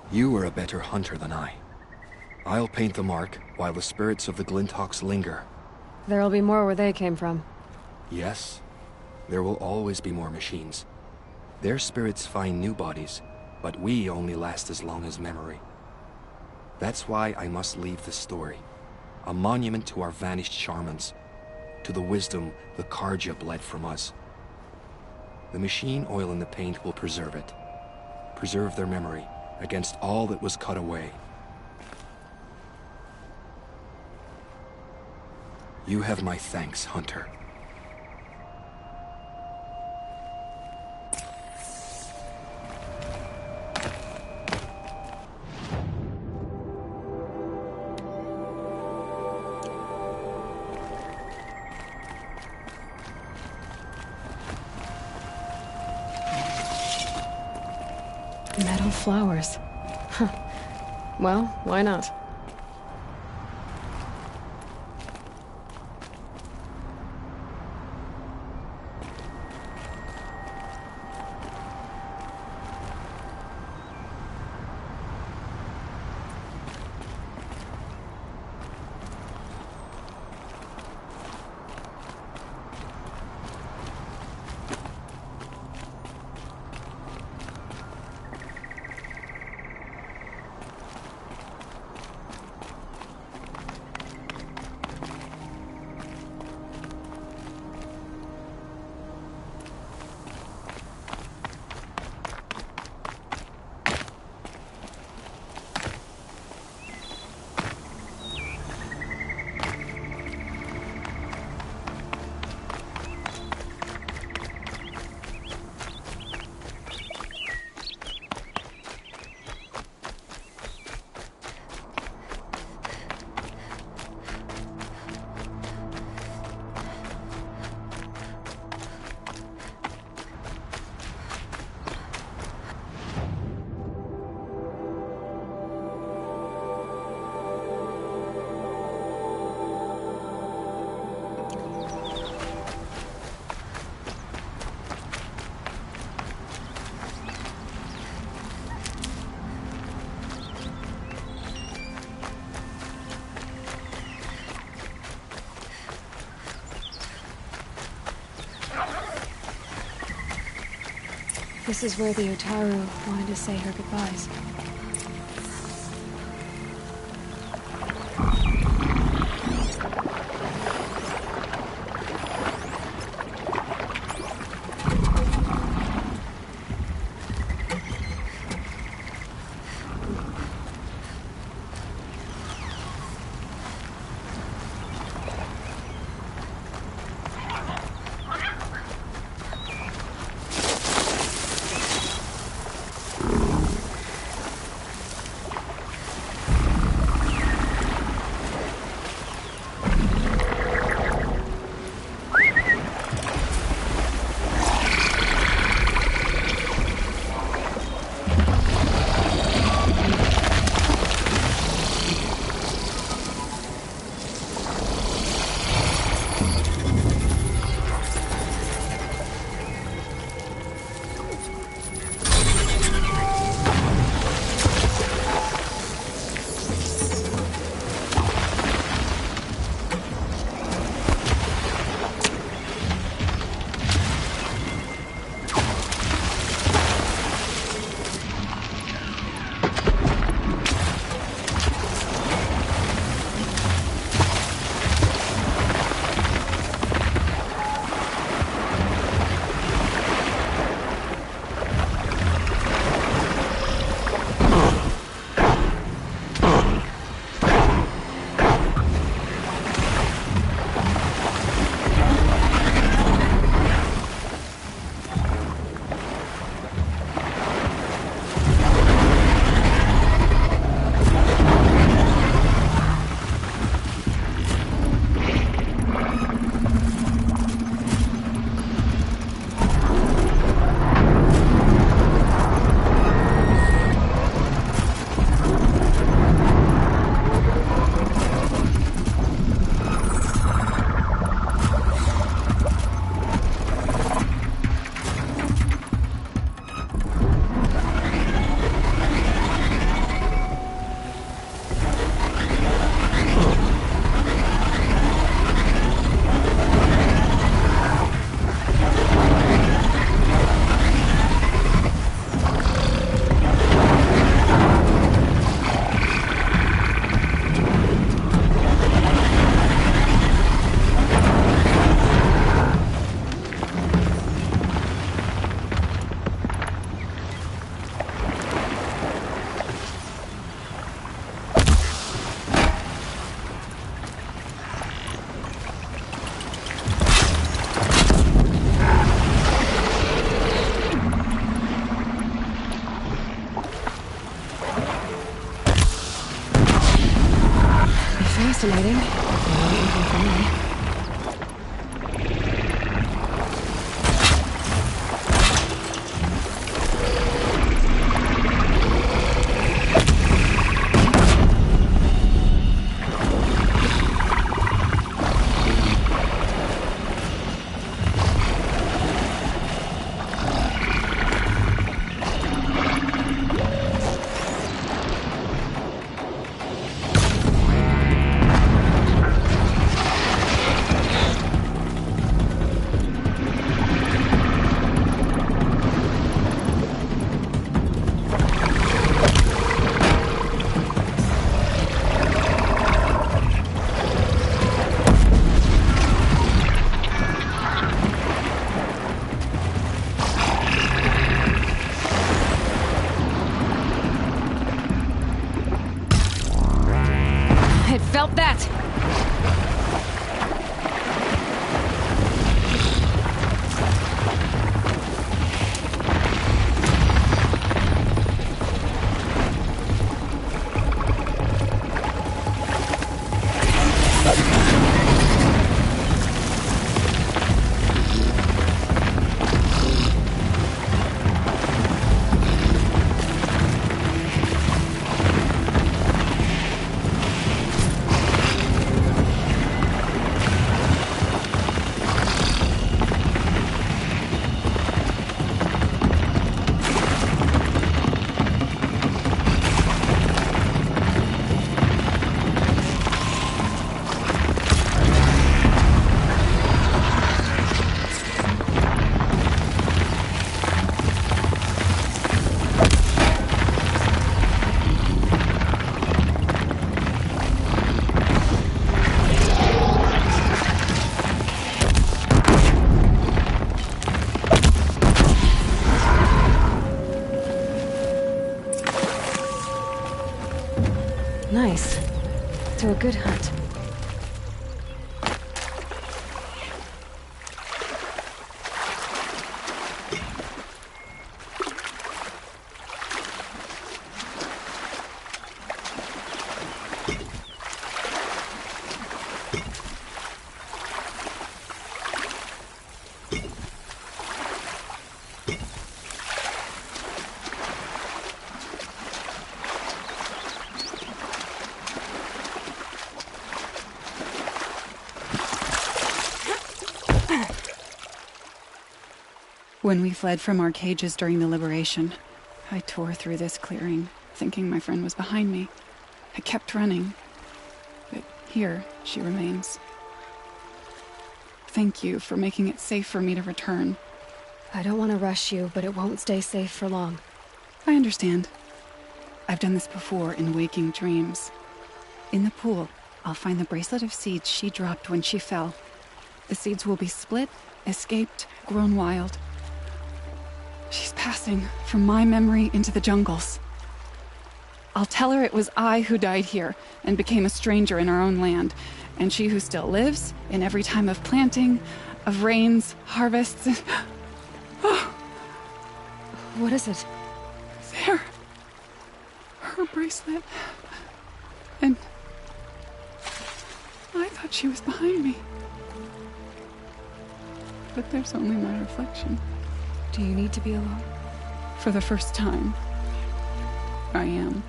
S11: You are a better hunter than I. I'll paint the mark while the spirits of the Glinthawks linger.
S1: There'll be more where they came from.
S11: Yes, there will always be more machines. Their spirits find new bodies, but we only last as long as memory. That's why I must leave this story. A monument to our vanished shamans, to the wisdom the Karja bled from us. The machine oil in the paint will preserve it. Preserve their memory against all that was cut away. You have my thanks, Hunter.
S1: Metal flowers. Huh. Well, why not? This is where the Otaru wanted to say her goodbyes. Fascinating. No info for me.
S18: Felt that!
S1: Nice. To a good hunt.
S10: When we fled from our cages during the liberation, I tore through this clearing, thinking my friend was behind me. I kept running, but here she remains. Thank you for making it safe for me to return.
S1: I don't want to rush you, but it won't stay safe for long.
S10: I understand. I've done this before in waking dreams. In the pool, I'll find the bracelet of seeds she dropped when she fell. The seeds will be split, escaped, grown wild. She's passing from my memory into the jungles. I'll tell her it was I who died here and became a stranger in our own land, and she who still lives in every time of planting, of rains, harvests. Oh.
S1: What is it?
S10: There. Her bracelet. And I thought she was behind me. But there's only my reflection.
S1: Do you need to be alone?
S10: For the first time, I am.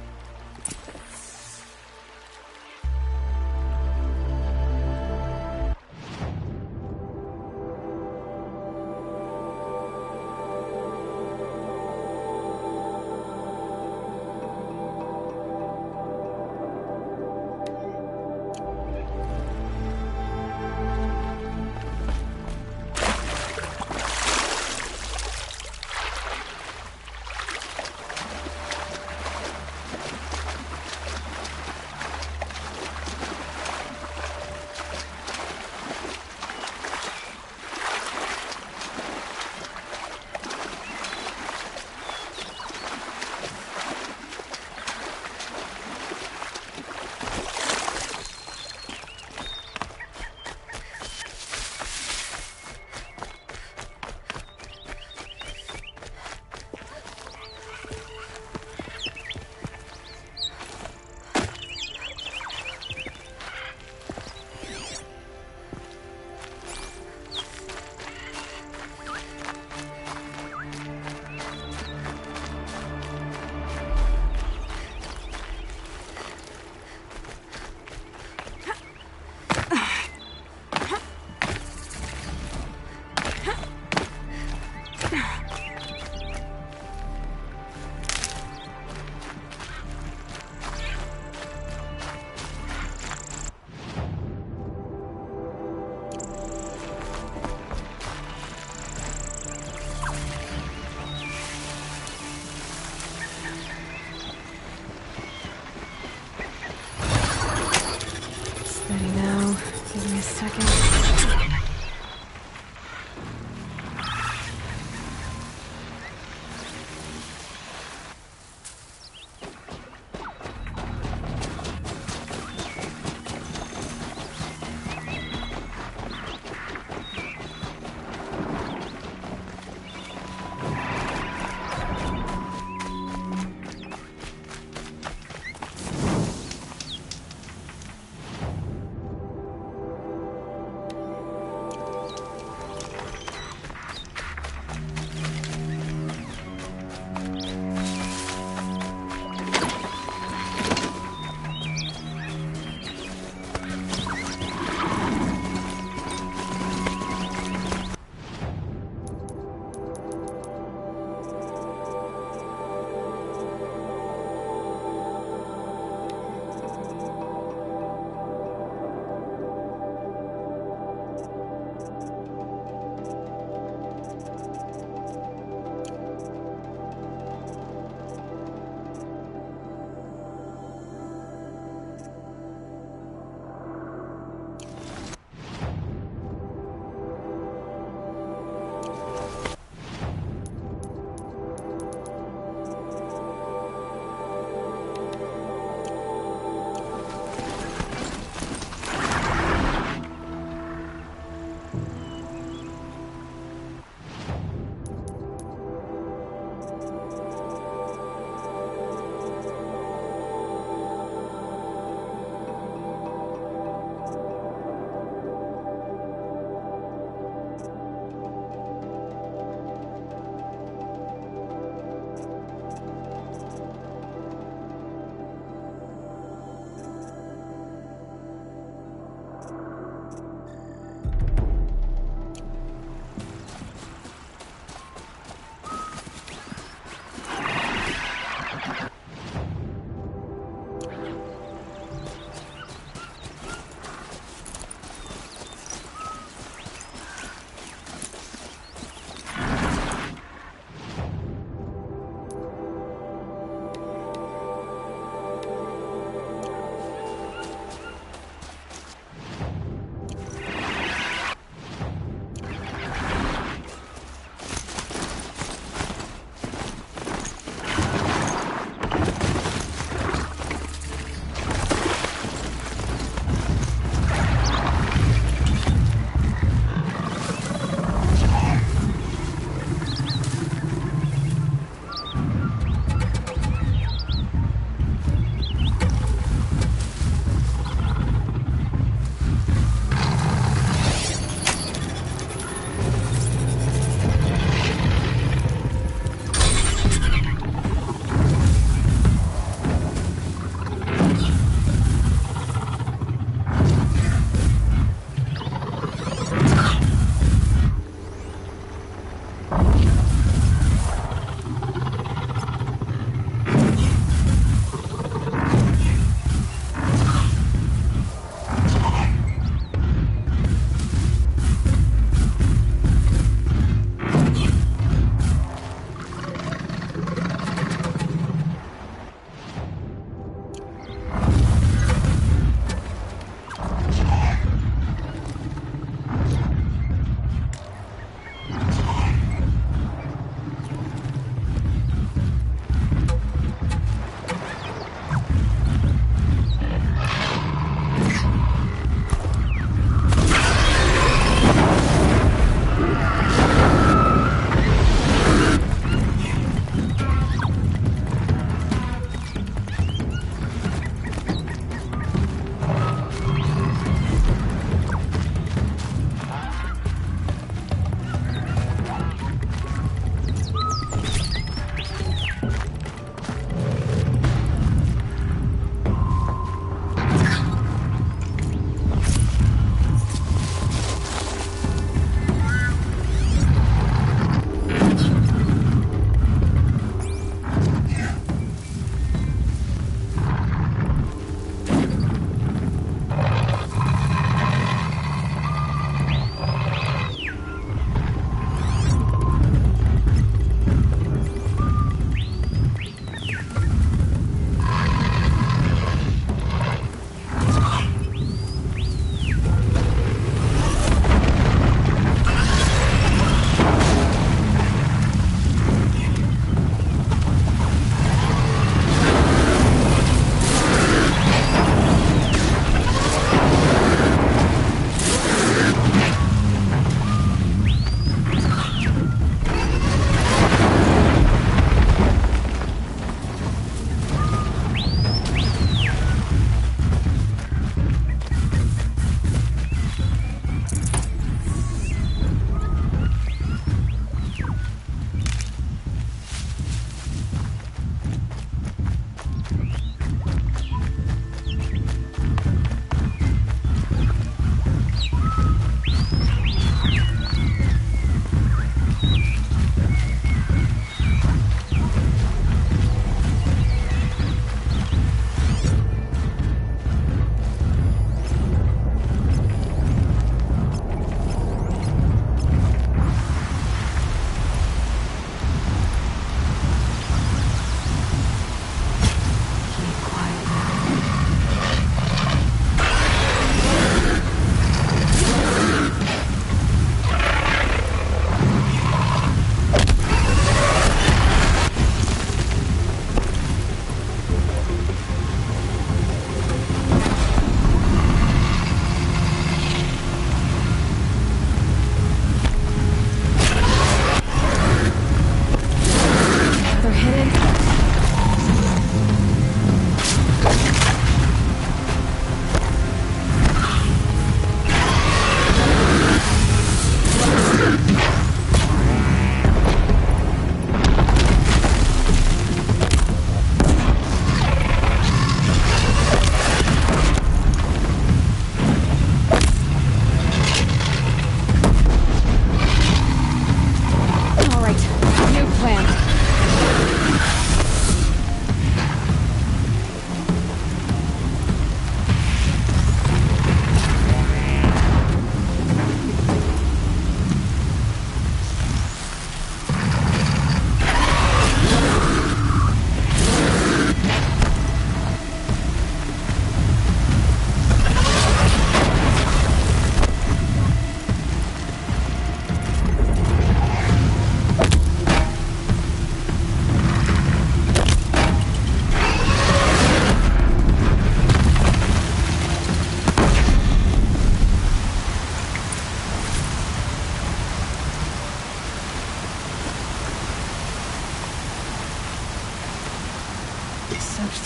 S1: second.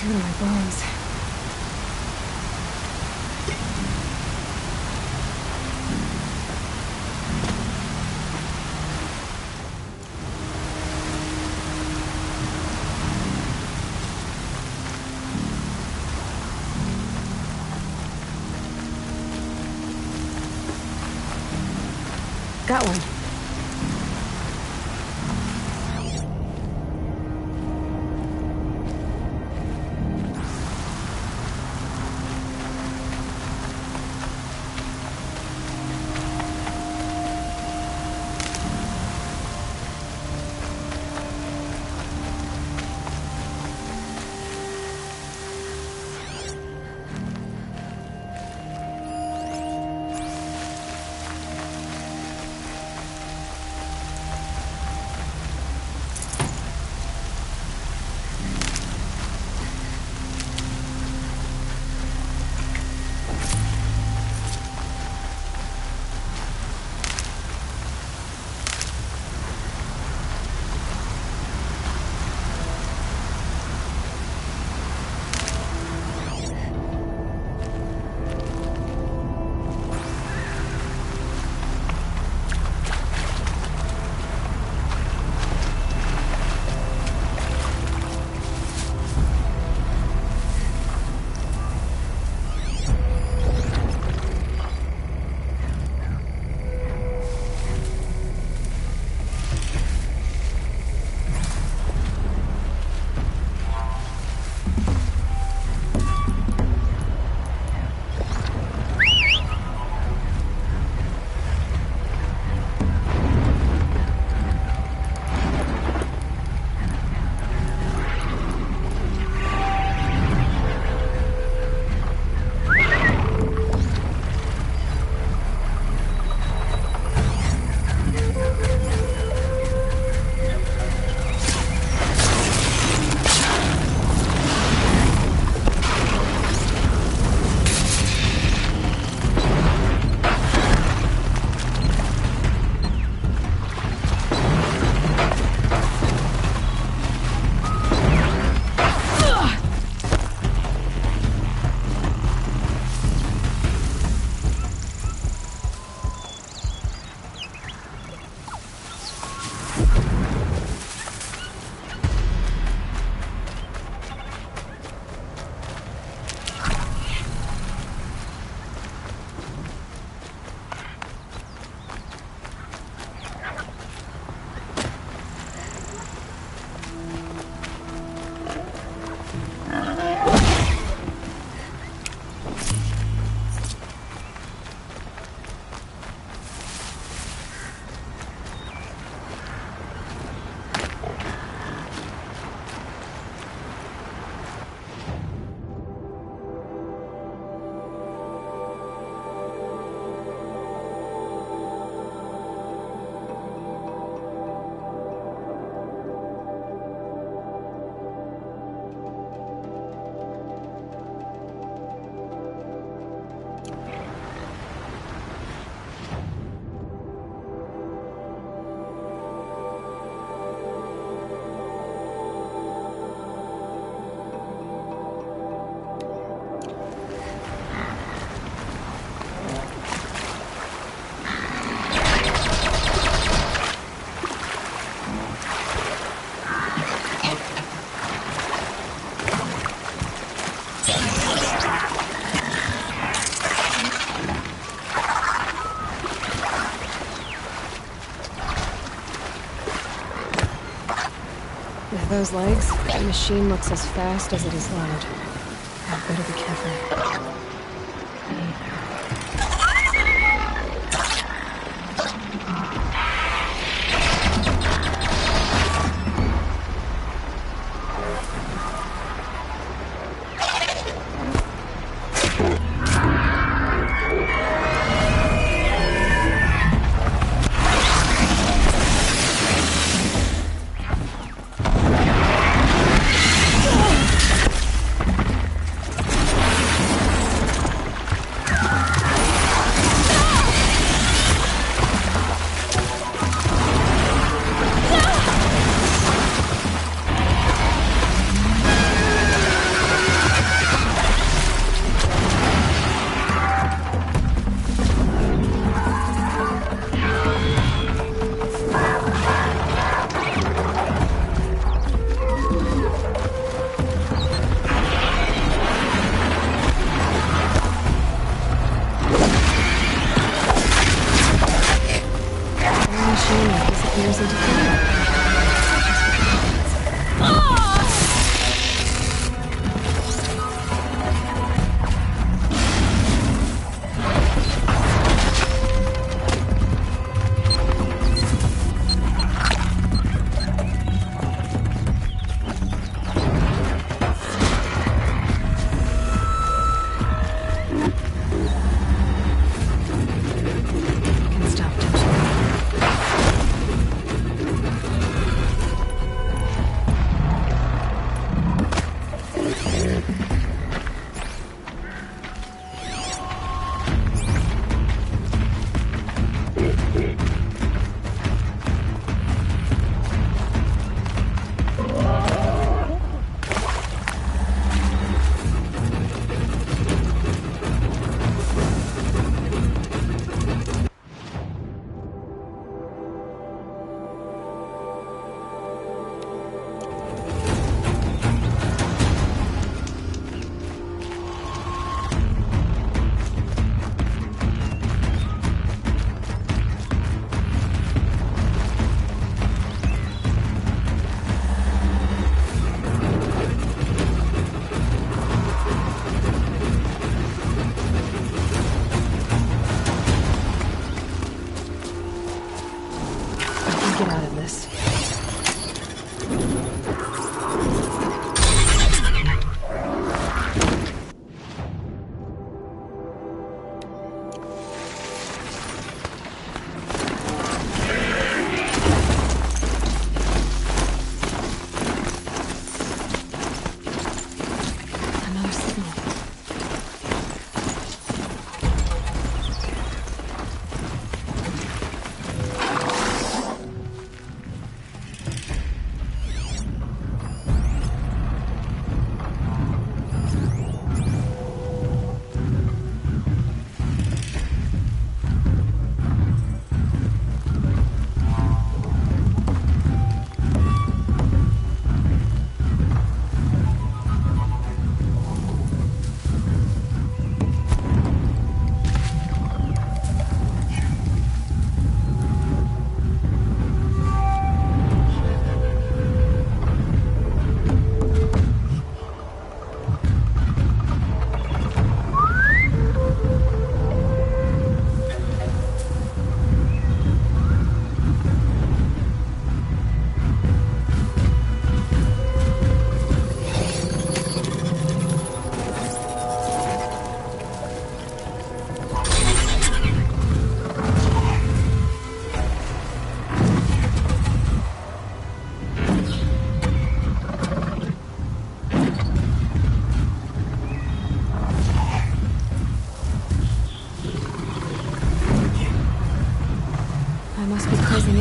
S1: through to my bones. Got one. With those legs, the machine looks as fast as it is loud. I'd better be careful.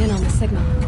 S1: in on the signal.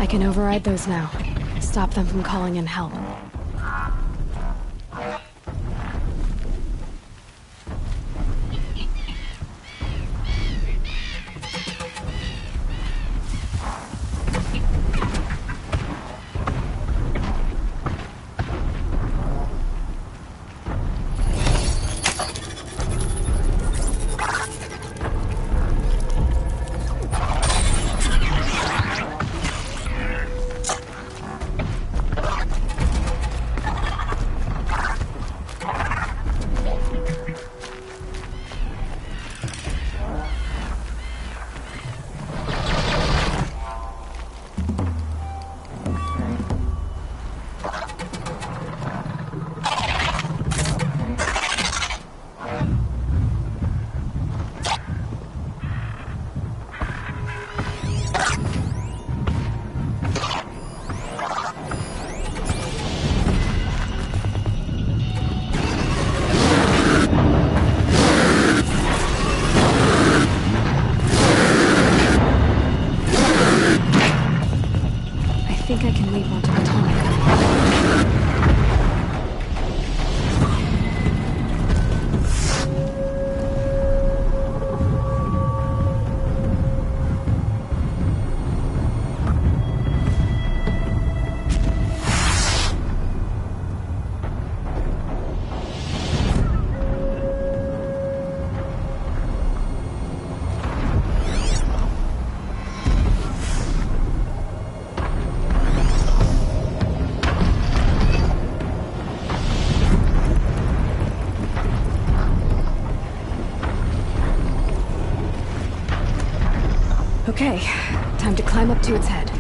S1: can override those now. Stop them from calling in help. I think I can leap onto the tunnel. Okay, time to climb up to its head.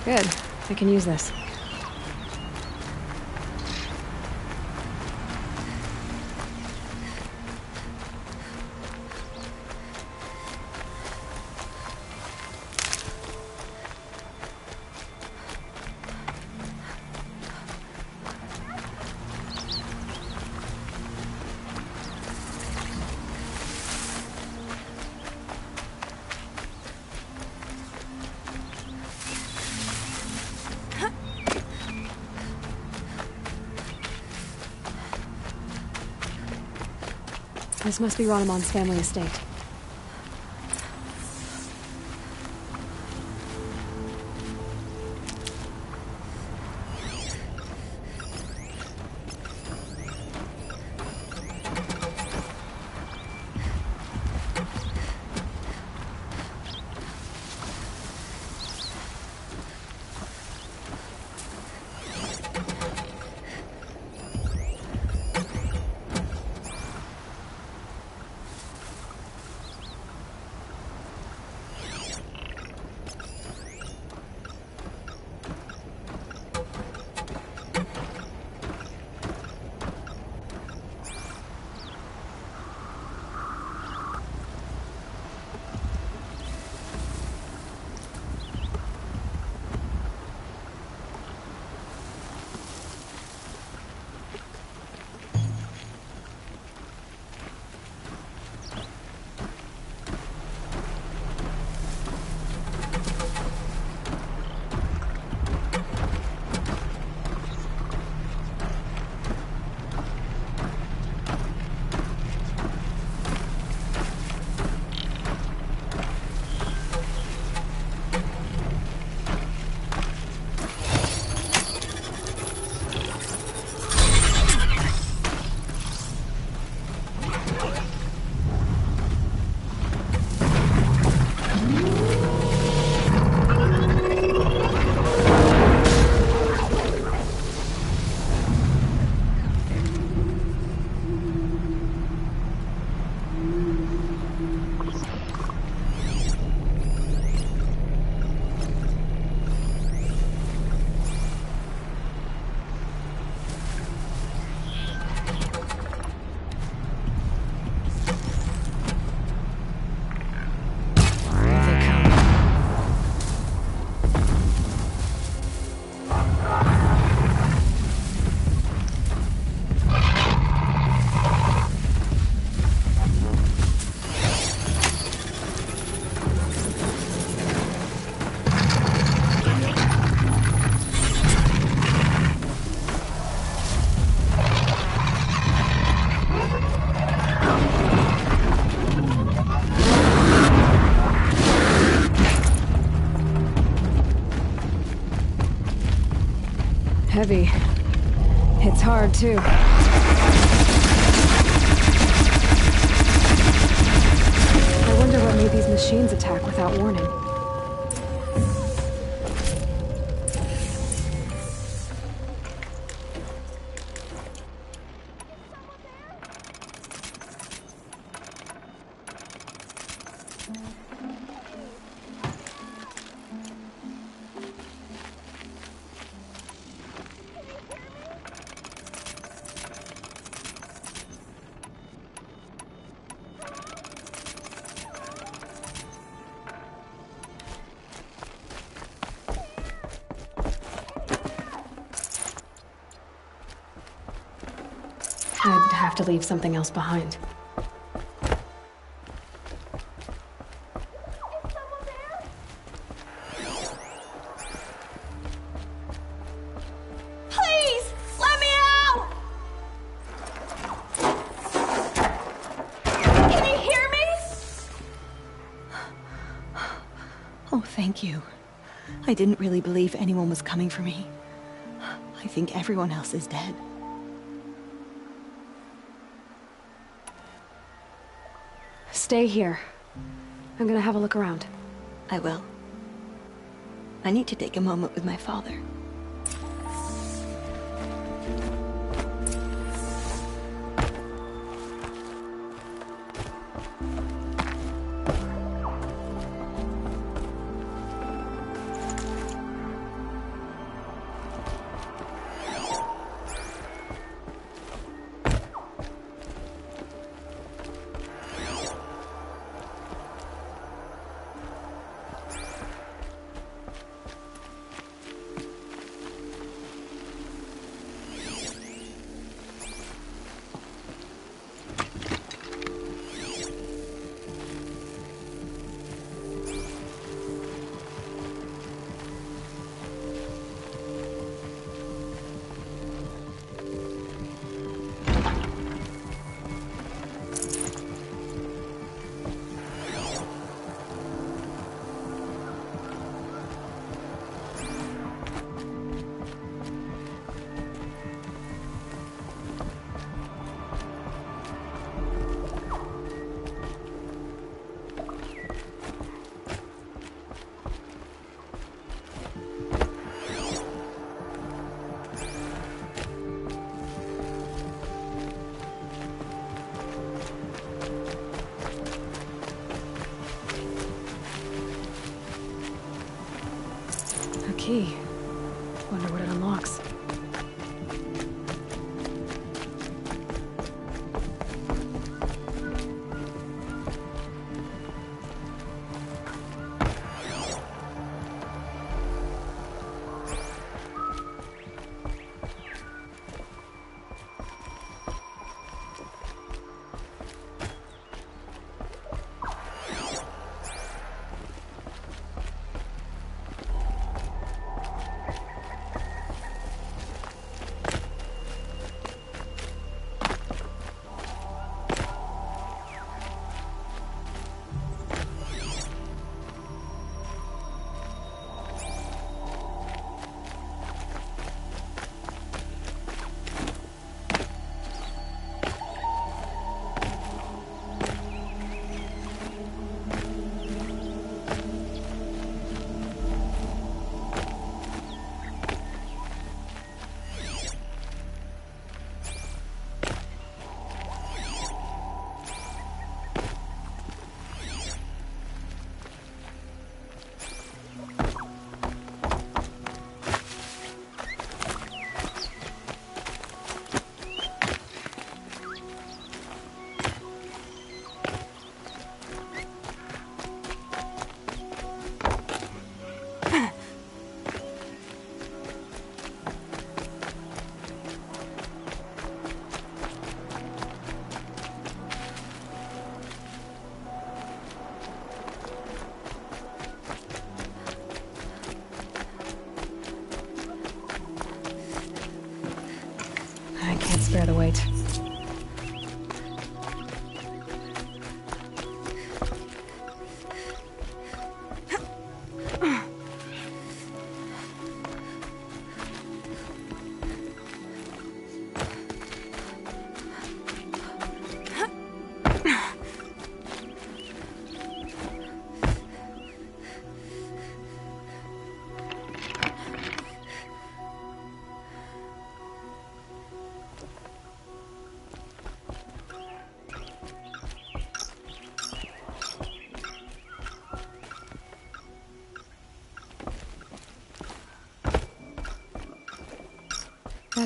S1: Good. I can use this. This must be Ronamon's family estate. heavy. It's hard, too. I wonder what made these machines attack without warning. I'd have to leave something else behind.
S5: Please! Let me out! Can you hear me?
S22: Oh, thank you. I didn't really believe anyone was coming for me. I think everyone else is dead.
S1: Stay here. I'm gonna have a look around.
S22: I will. I need to take a moment with my father.
S1: Key. Wonder what it unlocks. Spare the weight.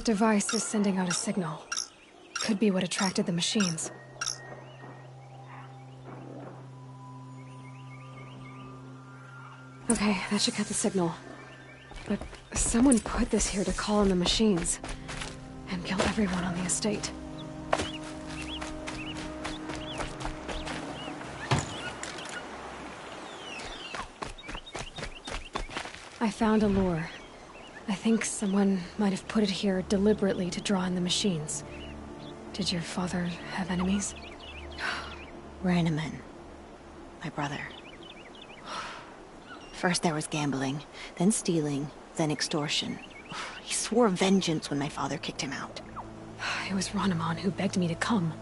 S1: That device is sending out a signal. Could be what attracted the machines. Okay, that should cut the signal. But someone put this here to call in the machines. And kill everyone on the estate. I found a lure. I think someone might have put it here deliberately to draw in the machines. Did your father have enemies?
S22: Rainaman. My brother. First there was gambling, then stealing, then extortion. He swore vengeance when my father kicked him out.
S1: It was Rainaman who begged me to come.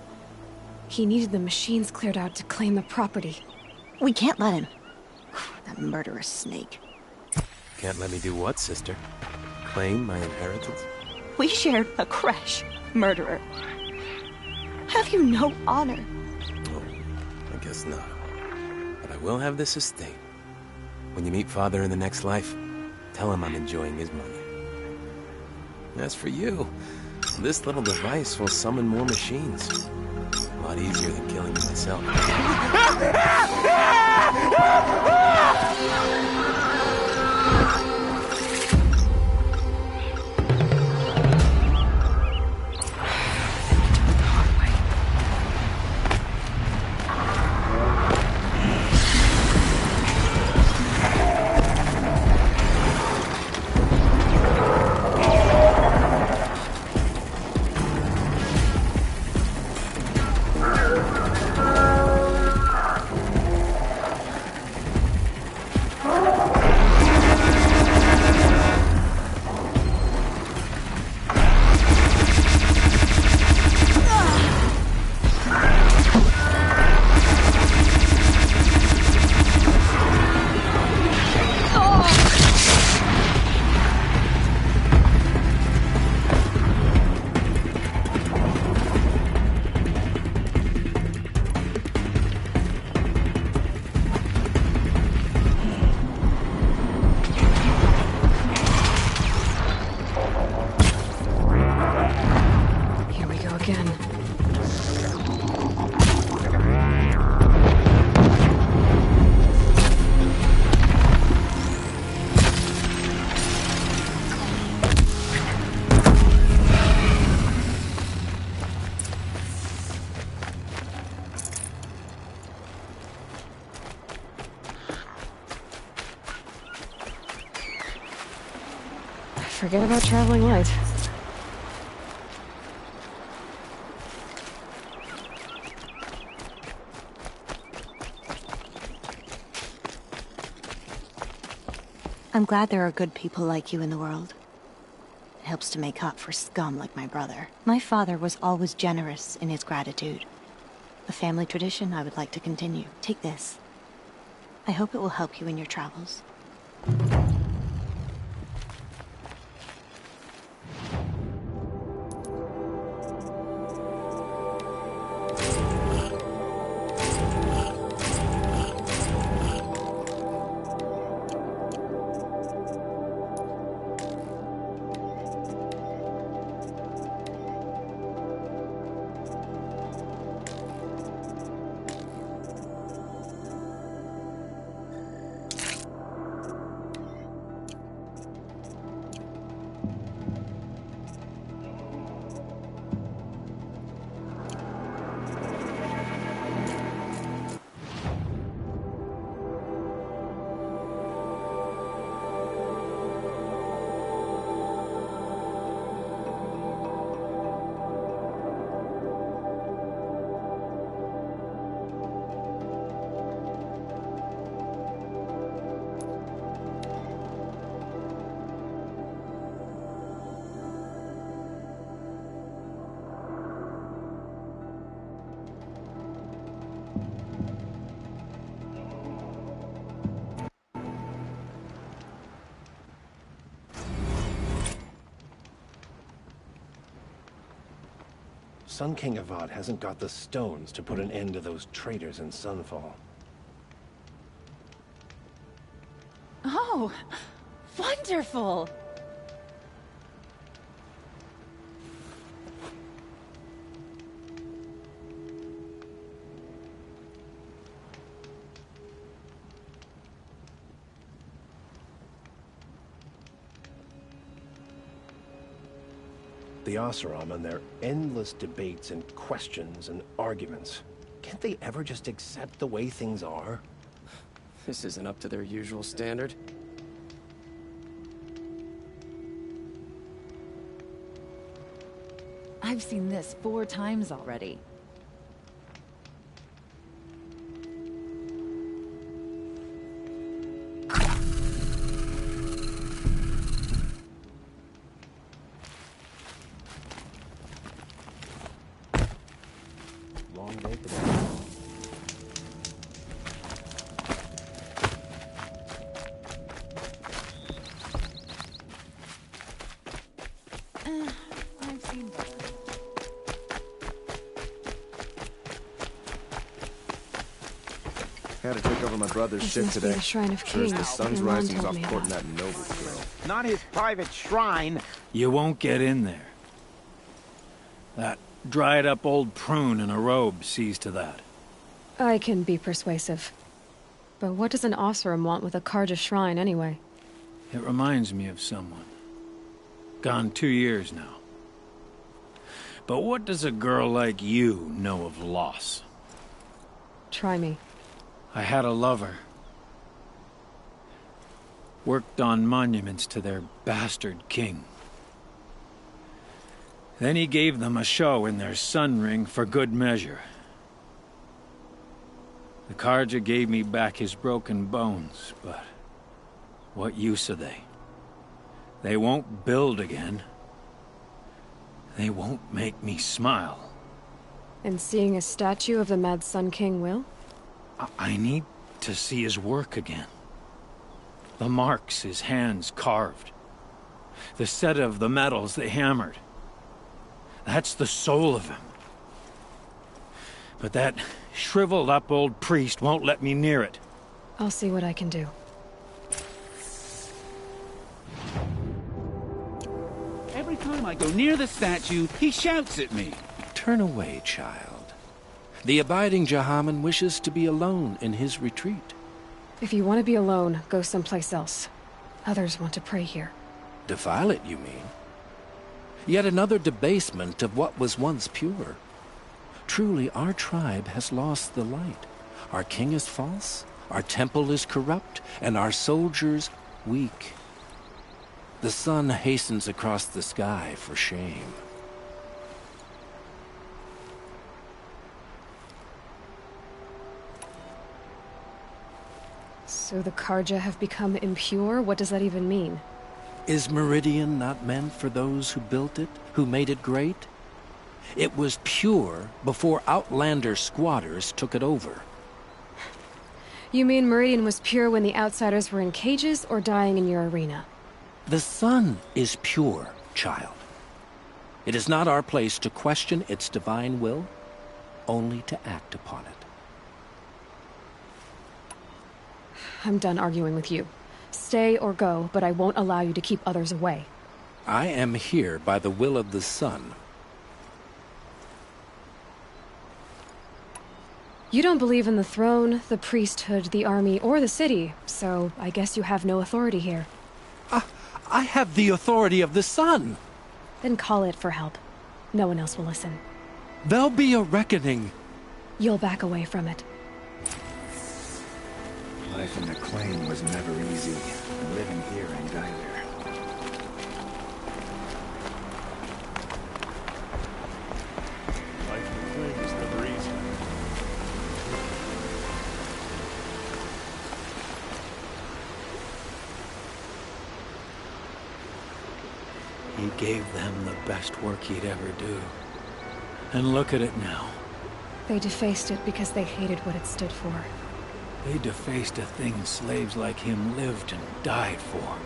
S1: He needed the machines cleared out to claim the property.
S22: We can't let him. That murderous snake.
S2: Can't let me do what, sister? Claim my inheritance?
S22: We shared a creche, murderer. Have you no honor?
S2: Oh, I guess not. But I will have this estate. When you meet Father in the next life, tell him I'm enjoying his money. As for you, this little device will summon more machines. A lot easier than killing me myself.
S1: Forget about traveling light.
S22: I'm glad there are good people like you in the world. It helps to make up for scum like my brother. My father was always generous in his gratitude. A family tradition I would like to continue. Take this. I hope it will help you in your travels.
S14: Sun King Avad hasn't got the stones to put an end to those traitors in Sunfall.
S18: Oh, wonderful!
S12: the Oseram and their endless debates and questions and arguments. Can't they ever just accept the way things are?
S2: This isn't up to their usual standard.
S13: I've seen this 4 times already.
S12: Long day today.
S13: I've seen that.
S7: Had to take over my brother's
S1: This
S7: ship
S1: must be
S7: today.
S1: the Shrine of
S7: Sure as the
S1: Kings
S7: sun's
S1: your mom
S7: rising, he's
S1: told
S7: off
S1: me
S7: courting
S1: about.
S7: that noble girl.
S16: Not his private shrine.
S14: You won't get in there. That dried-up old prune in a robe sees to that.
S1: I can be persuasive. But what does an Oseram want with a Karja shrine, anyway?
S14: It reminds me of someone. Gone 2 years now. But what does a girl like you know of loss?
S1: Try me.
S14: I had a lover. Worked on monuments to their bastard king. Then he gave them a show in their sun ring for good measure. The Karja gave me back his broken bones, but what use are they? They won't build again. They won't make me smile.
S1: And seeing a statue of the Mad Sun King will?
S14: I need to see his work again. The marks his hands carved. The set of the metals they hammered. That's the soul of him. But that shriveled up old priest won't let me near it.
S1: I'll see what I can do.
S24: Every time I go near the statue, he shouts at me.
S11: Turn away, child. The abiding Jahaman wishes to be alone in his retreat.
S1: If you want to be alone, go someplace else. Others want to pray here.
S11: Defile it, you mean? Yet another debasement of what was once pure. Truly, our tribe has lost the light. Our king is false, our temple is corrupt, and our soldiers weak. The sun hastens across the sky for shame.
S1: So the Karja have become impure? What does that even mean?
S11: Is Meridian not meant for those who built it, who made it great? It was pure before outlander squatters took it over.
S1: You mean Meridian was pure when the outsiders were in cages or dying in your arena?
S11: The sun is pure, child. It is not our place to question its divine will, only to act upon it.
S1: I'm done arguing with you. Stay or go, but I won't allow you to keep others away.
S11: I am here by the will of the sun.
S1: You don't believe in the throne, the priesthood, the army, or the city, so I guess you have no authority here.
S11: I have the authority of the sun.
S1: Then call it for help. No one else will listen.
S11: There'll be a reckoning.
S1: You'll back away from it.
S7: Life in the claim was never easy. Living here ain't either.
S4: Life in the claim is never easy.
S14: He gave them the best work he'd ever do. And look at it now.
S1: They defaced it because they hated what it stood for.
S14: They defaced a thing slaves like him lived and died for.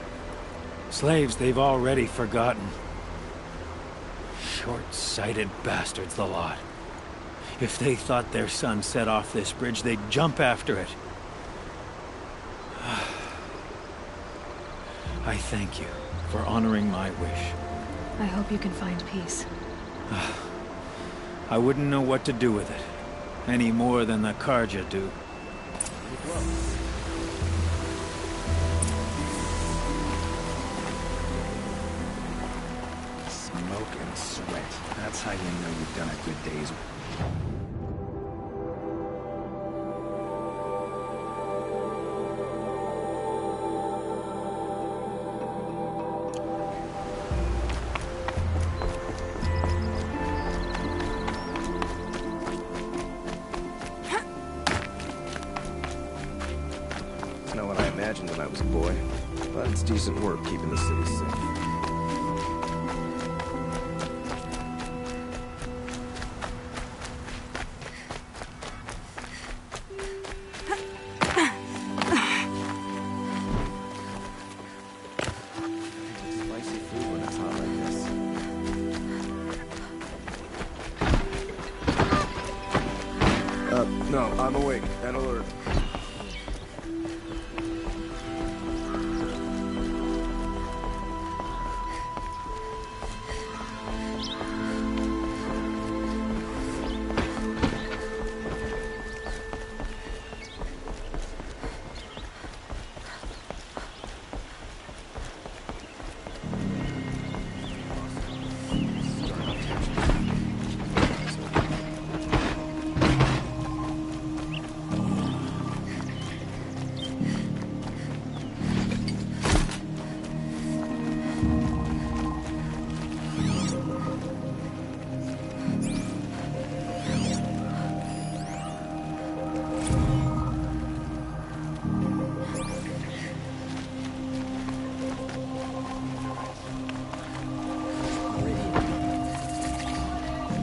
S14: Slaves they've already forgotten. Short-sighted bastards, the lot. If they thought their son set off this bridge, they'd jump after it. I thank you for honoring my wish.
S1: I hope you can find peace.
S14: I wouldn't know what to do with it, any more than the Karja do.
S7: Smoking
S11: Sweat. That's how you know you've done a good day's work.
S7: It's not what I imagined when I was a boy, but it's decent work keeping the city safe. Spicy food when it's hot like this. No, I'm awake and alert.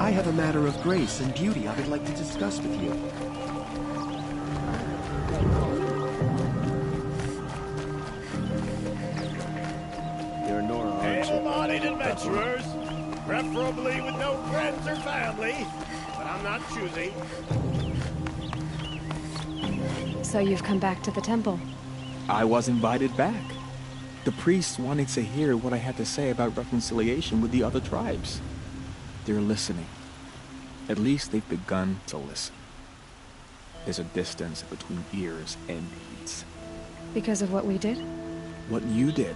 S2: I have a matter of grace and beauty I would like to discuss with you.
S7: You're Nora, aren't you?
S14: Able-bodied adventurers, preferably with no friends or family, but I'm not choosy.
S1: So you've come back to the temple.
S8: I was invited back. The priests wanted to hear what I had to say about reconciliation with the other tribes. They're listening. At least they've begun to listen. There's a distance between ears and deeds.
S1: Because of what we did?
S8: What you did.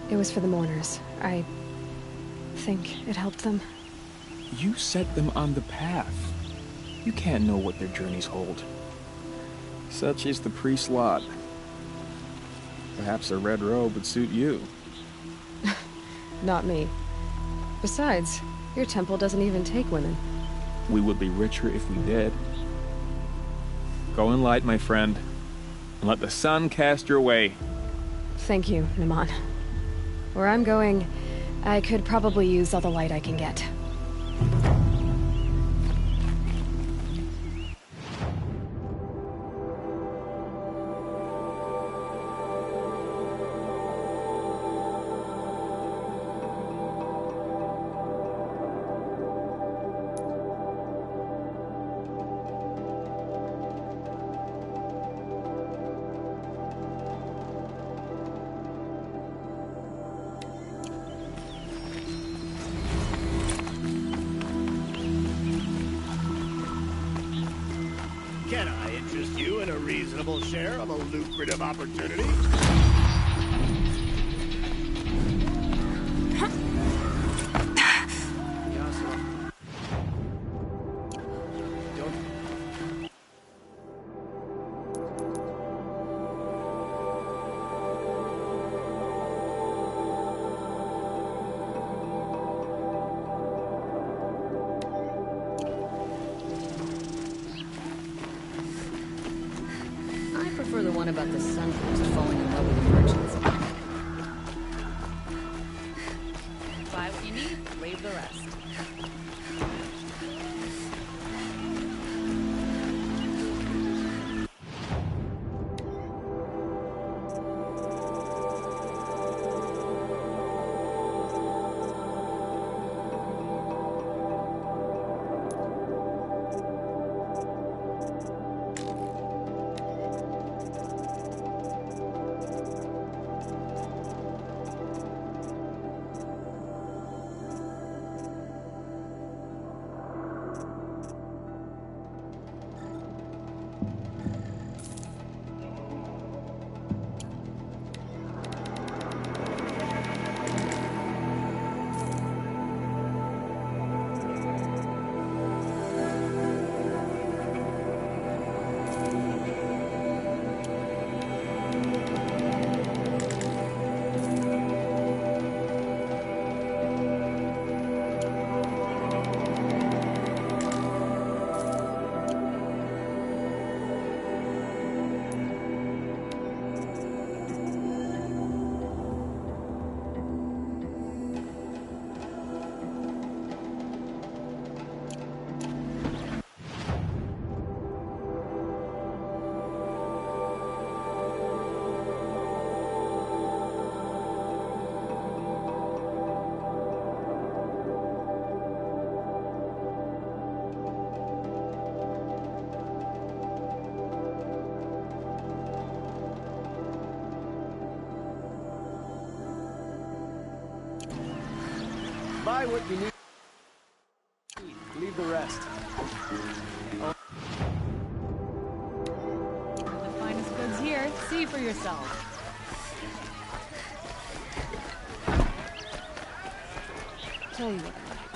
S1: It was for the mourners. I think it helped them.
S8: You set them on the path. You can't know what their journeys hold. Such is the priest's lot. Perhaps a red robe would suit you.
S1: Not me. Besides, your temple doesn't even take women.
S8: We would be richer if we did. Go in light, my friend, and let the sun cast your way.
S1: Thank you, Naman. Where I'm going, I could probably use all the light I can get.
S14: Can I interest you in a reasonable share of a lucrative opportunity?
S5: I prefer the one about the sunburst falling in love with the merchants. Buy what you need, leave the rest.
S6: Buy what you need. Leave the rest.
S13: The finest goods here. See for yourself.
S1: Tell you what,